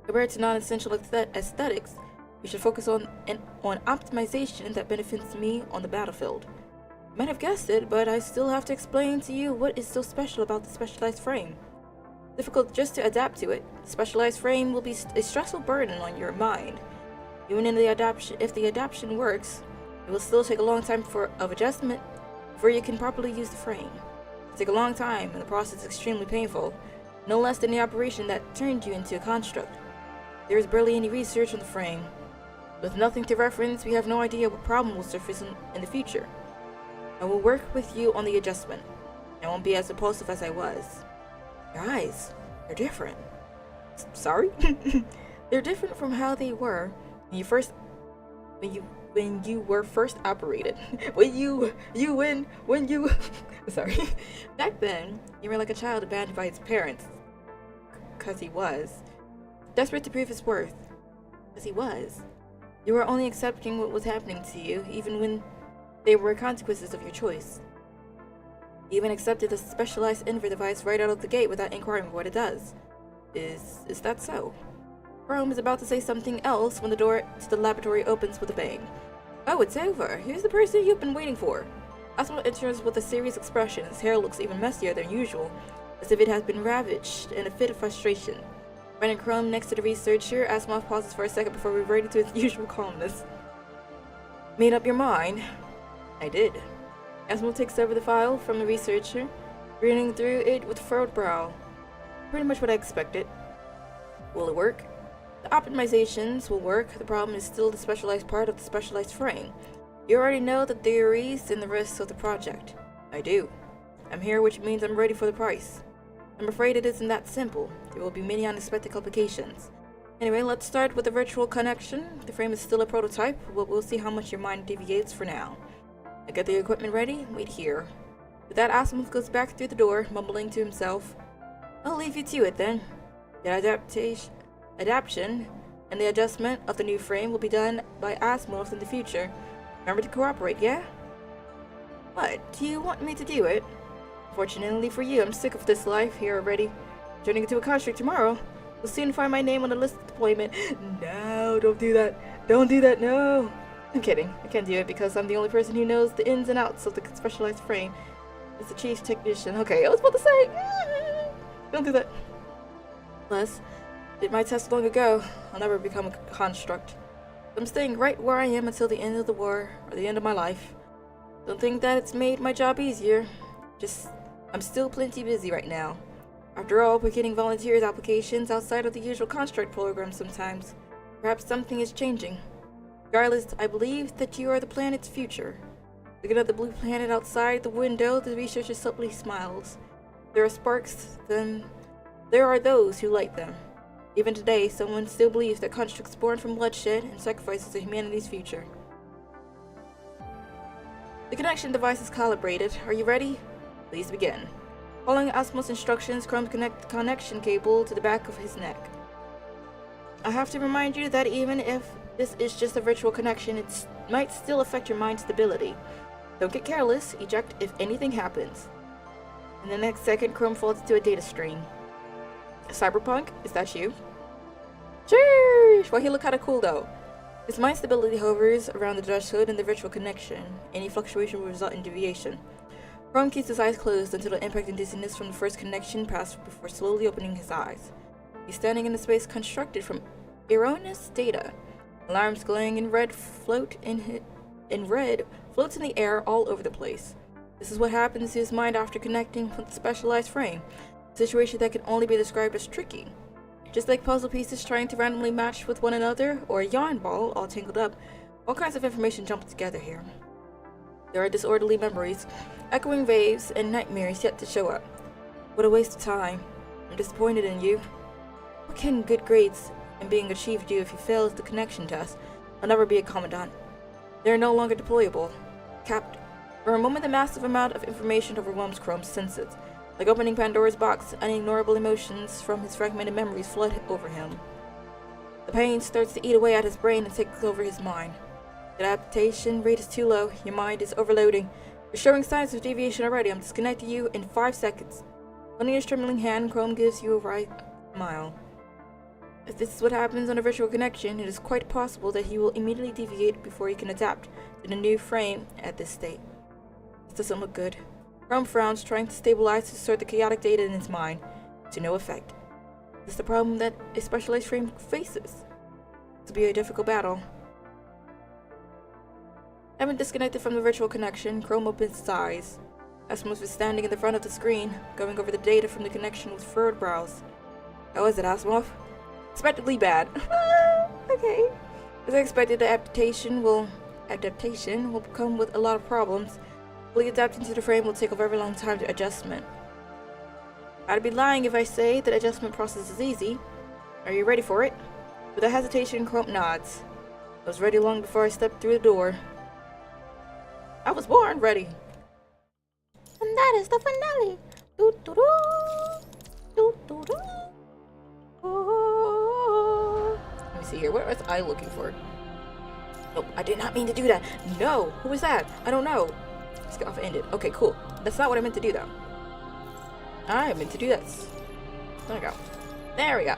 Compared to non-essential aesthetics, we should focus on optimization that benefits me on the battlefield. You might have guessed it, but I still have to explain to you what is so special about the specialized frame. Difficult just to adapt to it. The specialized frame will be a stressful burden on your mind. Even in if the adaptation works, it will still take a long time of adjustment before you can properly use the frame. It'll take a long time, and the process is extremely painful, no less than the operation that turned you into a construct. There is barely any research on the frame. With nothing to reference, we have no idea what problem will surface in the future. I will work with you on the adjustment. I won't be as impulsive as I was. Your eyes, they're different. Sorry? They're different from how they were when you were first operated. Sorry. Back then, you were like a child abandoned by its parents. 'Cause he was. Desperate to prove his worth. 'Cause he was. You were only accepting what was happening to you, even when there were consequences of your choice. You even accepted the specialized Enver device right out of the gate without inquiring what it does. Is that so? Rome is about to say something else when the door to the laboratory opens with a bang. Oh, it's over. Here's the person you've been waiting for. Asimov enters with a serious expression. His hair looks even messier than usual, as if it has been ravaged in a fit of frustration. Finding Chrome next to the researcher, Asimov pauses for a second before reverting to his usual calmness. Made up your mind? I did. Asimov takes over the file from the researcher, reading through it with a furrowed brow. Pretty much what I expected. Will it work? The optimizations will work. The problem is still the specialized part of the specialized frame. You already know the theories and the risks of the project. I do. I'm here, which means I'm ready for the price. I'm afraid it isn't that simple. There will be many unexpected complications. Anyway, let's start with the virtual connection. The frame is still a prototype, but we'll see how much your mind deviates for now. I get the equipment ready. Wait here. With that, Asimov goes back through the door, mumbling to himself. I'll leave you to it then. The adaptation and the adjustment of the new frame will be done by Asimov in the future. Remember to cooperate, yeah? What? Do you want me to do it? Fortunately for you, I'm sick of this life here already. Turning into a construct tomorrow. You'll soon find my name on the list of deployment. No, don't do that. Don't do that, no. I'm kidding. I can't do it because I'm the only person who knows the ins and outs of the specialized frame. It's the chief technician. Okay, I was about to say. Don't do that. Plus, did my test long ago. I'll never become a construct. I'm staying right where I am until the end of the war, or the end of my life. Don't think that it's made my job easier. I'm still plenty busy right now. After all, we're getting volunteers applications outside of the usual construct program sometimes. Perhaps something is changing. Regardless, I believe that you are the planet's future. Looking at the blue planet outside the window, the researcher subtly smiles. There are sparks, then there are those who light them. Even today, someone still believes that constructs born from bloodshed and sacrifices are humanity's future. The connection device is calibrated. Are you ready? Please begin. Following Asimov's instructions, Chrome connects the connection cable to the back of his neck. I have to remind you that even if this is just a virtual connection, it might still affect your mind stability. Don't get careless. Eject if anything happens. In the next second, Chrome falls into a data stream. Cyberpunk, is that you? Sheesh! Well, he look kinda cool though. His mind stability hovers around the dash hood and the virtual connection. Any fluctuation will result in deviation. Chrome keeps his eyes closed until the impact and dizziness from the first connection pass before slowly opening his eyes. He's standing in a space constructed from erroneous data. Alarms glowing in red floats in the air all over the place. This is what happens to his mind after connecting with a specialized frame, a situation that can only be described as tricky. Just like puzzle pieces trying to randomly match with one another, or a yarn ball all tangled up, all kinds of information jump together here. There are disorderly memories, echoing waves, and nightmares yet to show up. What a waste of time. I'm disappointed in you. What can good grades and being achieved do if you fail the connection test? I'll never be a commandant. They're no longer deployable. Capped. For a moment, the massive amount of information overwhelms Chrome's senses. Like opening Pandora's box, unignorable emotions from his fragmented memories flood over him. The pain starts to eat away at his brain and takes over his mind. The adaptation rate is too low. Your mind is overloading. You're showing signs of deviation already. I'm disconnecting you in 5 seconds. Holding his trembling hand, Chrome gives you a right smile. If this is what happens on a virtual connection, it is quite possible that he will immediately deviate before he can adapt to the new frame at this state. This doesn't look good. Chrome frowns, trying to stabilize to sort the chaotic data in his mind. To no effect. This is the problem that a specialized frame faces. This will be a difficult battle. Having disconnected from the virtual connection, Chrome opens his eyes. Asmos was standing in the front of the screen, going over the data from the connection with furrowed brows. How is it, Asimov? Expectedly bad. Okay. As I expected, the adaptation will come with a lot of problems. Fully adapting to the frame will take a very long time to adjustment. I'd be lying if I say that the adjustment process is easy. Are you ready for it? With a hesitation, Chrome nods. I was ready long before I stepped through the door. I was born ready. And that is the finale. Doo doo doo. Doo doo doo. Oh. Let me see here. What was I looking for? Nope, I did not mean to do that. No, who was that? I don't know. Just got off-ended. Okay, cool. That's not what I meant to do, though. I meant to do this. There we go. There we go.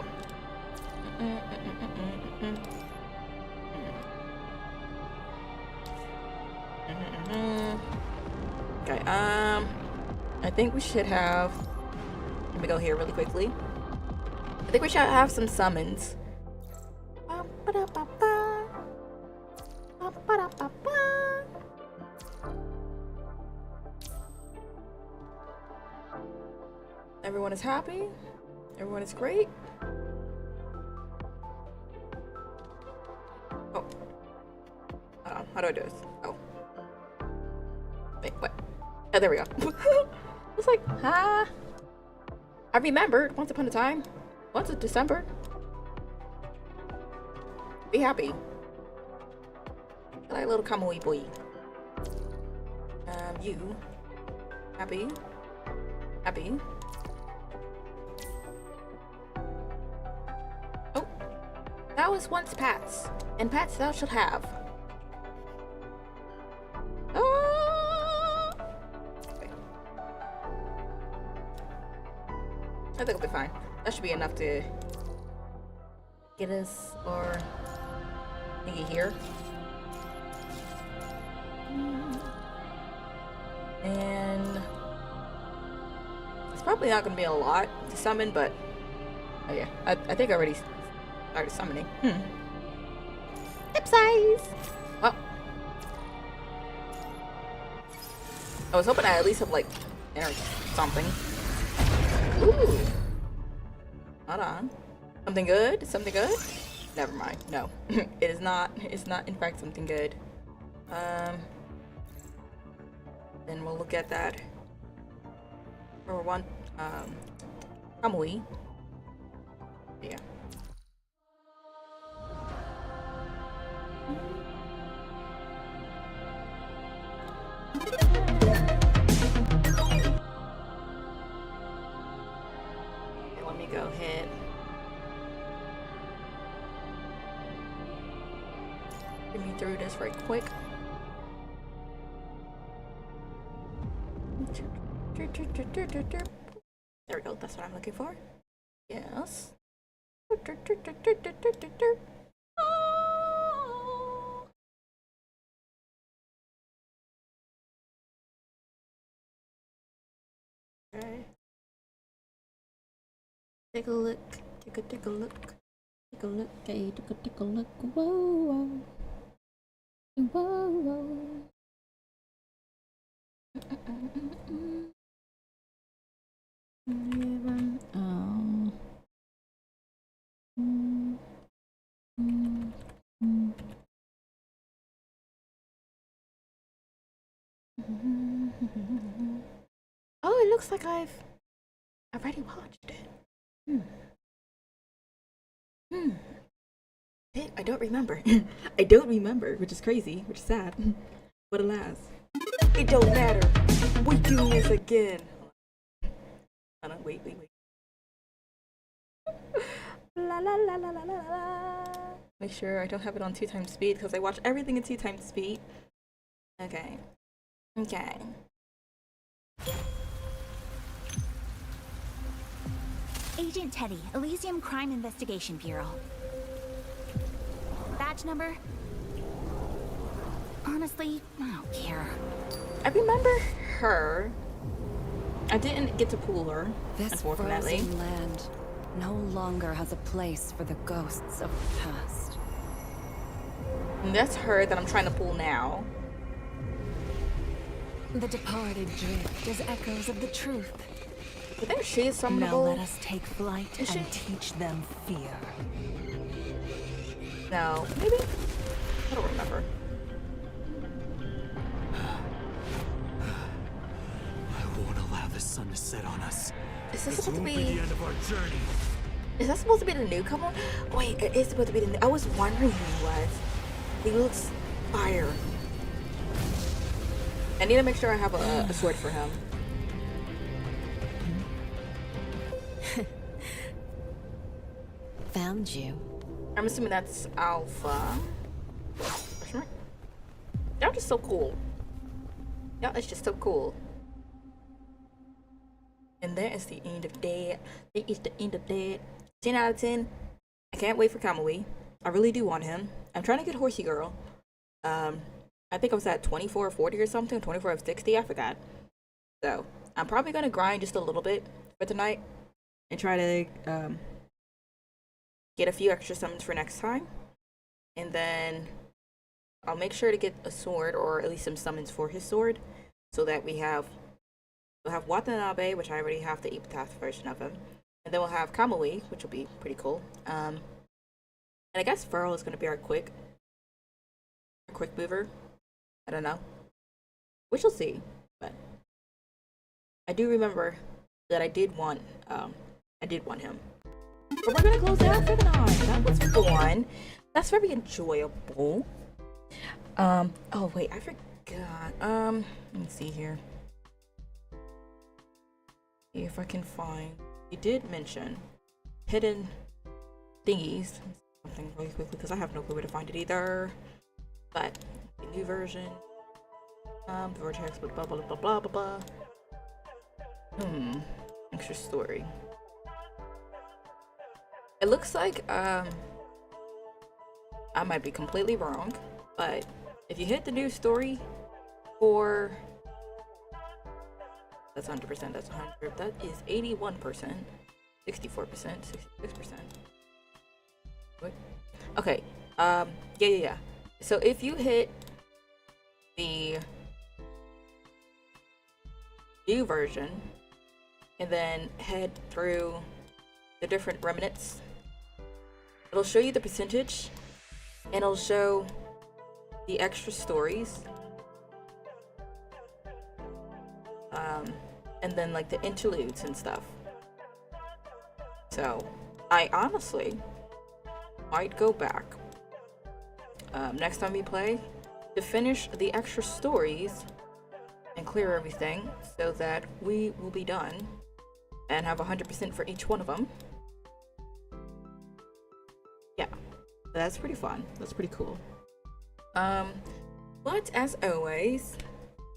Okay, I think we should have... Let me go here really quickly. I think we should have some summons. Everyone is happy. Everyone is great. Oh. How do I do this? Oh. Wait, what? Oh, there we go. I was like, I remembered once upon a time. Once in December. Be happy. I like a little kamui boy. You. Happy. Happy. Oh. That was once Pat's. And Pat's thou shalt have. Okay. I think it'll be fine. That should be enough to get us or thingy here. And it's probably not going to be a lot to summon, but oh yeah, I think I already started summoning. Hip size. Well, I was hoping I at least have like energy something. Ooh. Hold on. Something good? Something good? Never mind. No. It is not. It's not in fact something good. Then we'll look at that. For one, Kamui. Yeah. Okay, let me go ahead. Get me through this right quick. There we go, that's what I'm looking for. Yes. Okay. Take a look. Take a look. Take a look. Hey, take a look. Whoa, whoa. Whoa, whoa. Oh, it looks like I've already watched it. I don't remember. I don't remember, which is crazy, which is sad. But alas, it don't matter. We're doing this again. Hold on, wait. La la la la la la la. Make sure I don't have it on 2 times speed because I watch everything at 2 times speed. Okay. Agent Teddy, Elysium Crime Investigation Bureau. Badge number? Honestly, I don't care. I remember her. I didn't get to pull her, This unfortunately. frozen land no longer has a place for the ghosts of the past. And that's her that I'm trying to pull now. The departed drift as echoes of the truth. I think she is Now summonable. let us take flight Is she? and teach them fear. No, maybe? I don't remember. I won't allow the sun to set on us. Is this This supposed to won't be be... the end of our journey. Is that supposed to be the newcomer? Wait, it is supposed to be the new... I was wondering who he was. He looks fire. I need to make sure I have a sword for him. Found you. I'm assuming that's Alpha. Y'all just so cool. Y'all is just so cool. And that is the end of that. That is the end of that. 10 out of 10. I can't wait for Kamui. I really do want him. I'm trying to get Horsey Girl. I think I was at 24 or 40 or something. 24 of 60, I forgot. So, I'm probably going to grind just a little bit for tonight. And try to, get a few extra summons for next time. And then I'll make sure to get a sword, or at least some summons for his sword, so that we'll have Watanabe, which I already have the Epitaph version of him. And then we'll have Kamui, which will be pretty cool. And I guess Furl is going to be our quick mover. I don't know. We shall see. But I do remember that I did want him. But we're gonna close it out for the night. That was fun. That's very enjoyable. Oh wait, I forgot. Let me see here. See if I can find. You did mention hidden thingies. Something really quickly because I have no clue where to find it either. But the new version. Vortex, blah blah blah blah blah blah. Extra story. It looks like, I might be completely wrong, but if you hit the new story for, that's 100%, that's 100, that is 81%, 64%, 66%. What? Okay, yeah. So if you hit the new version and then head through the different remnants, it'll show you the percentage and it'll show the extra stories, and then like the interludes and stuff. So I honestly might go back next time we play to finish the extra stories and clear everything so that we will be done and have 100% for each one of them. Yeah, that's pretty fun. That's pretty cool. But as always,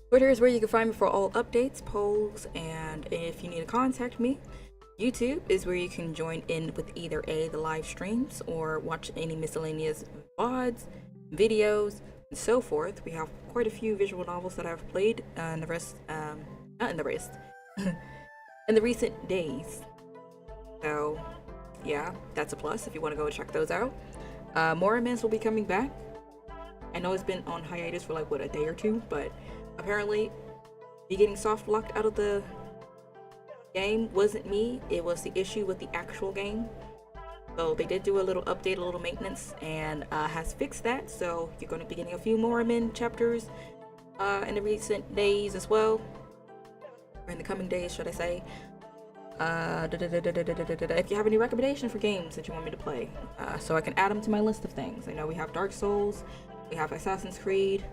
Twitter is where you can find me for all updates, polls, and if you need to contact me. YouTube is where you can join in with either the live streams or watch any miscellaneous VODs, videos, and so forth. We have quite a few visual novels that I've played, and the rest, not in the rest. in the recent days. So yeah, that's a plus if you want to go check those out. More Mins will be coming back. I know it's been on hiatus for like what, a day or two, but apparently me getting soft locked out of the game wasn't me, it was the issue with the actual game. So they did do a little update, a little maintenance, and has fixed that. So you're going to be getting a few more Min chapters in the recent days as well, or in the coming days, should I say. If you have any recommendations for games that you want me to play, so I can add them to my list of things. I know we have Dark Souls, we have Assassin's Creed.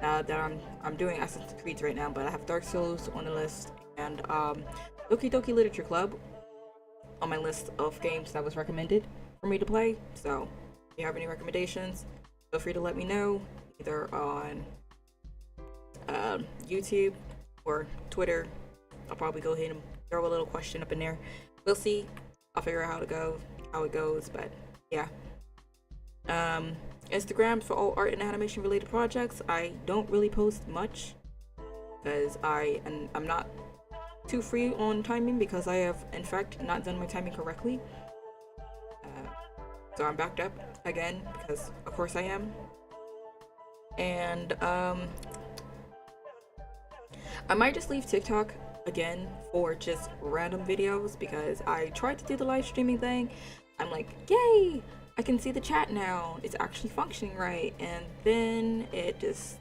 That I'm doing Assassin's Creed right now, but I have Dark Souls on the list, and Doki Doki Literature Club on my list of games that was recommended for me to play. So if you have any recommendations, feel free to let me know, either on YouTube or Twitter. I'll probably go ahead and throw a little question up in there. We'll see. I'll figure out how it goes, but yeah. Instagram for all art and animation related projects. I don't really post much because I'm not too free on timing, because I have in fact not done my timing correctly. So I'm backed up again, because of course I am. And I might just leave TikTok again for just random videos, because I tried to do the live streaming thing. I'm like, yay, I can see the chat now, it's actually functioning right, and then it just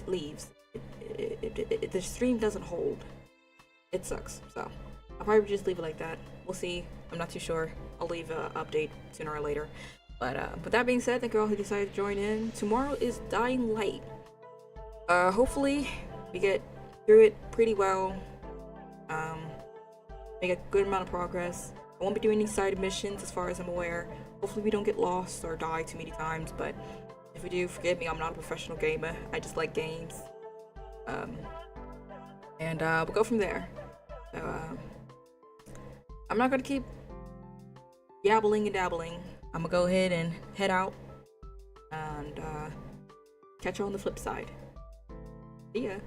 leaves. The stream doesn't hold. It sucks. So I'll probably just leave it like that. We'll see. I'm not too sure. I'll leave an update sooner or later. But with that being said, thank you all who decided to join in. Tomorrow is Dying Light. Hopefully we get through it pretty well. Make a good amount of progress. I won't be doing any side missions as far as I'm aware. Hopefully we don't get lost or die too many times, but if we do, forgive me, I'm not a professional gamer. I just like games. And we'll go from there. So I'm not gonna keep yabbling and dabbling. I'm gonna go ahead and head out and catch you on the flip side. See ya.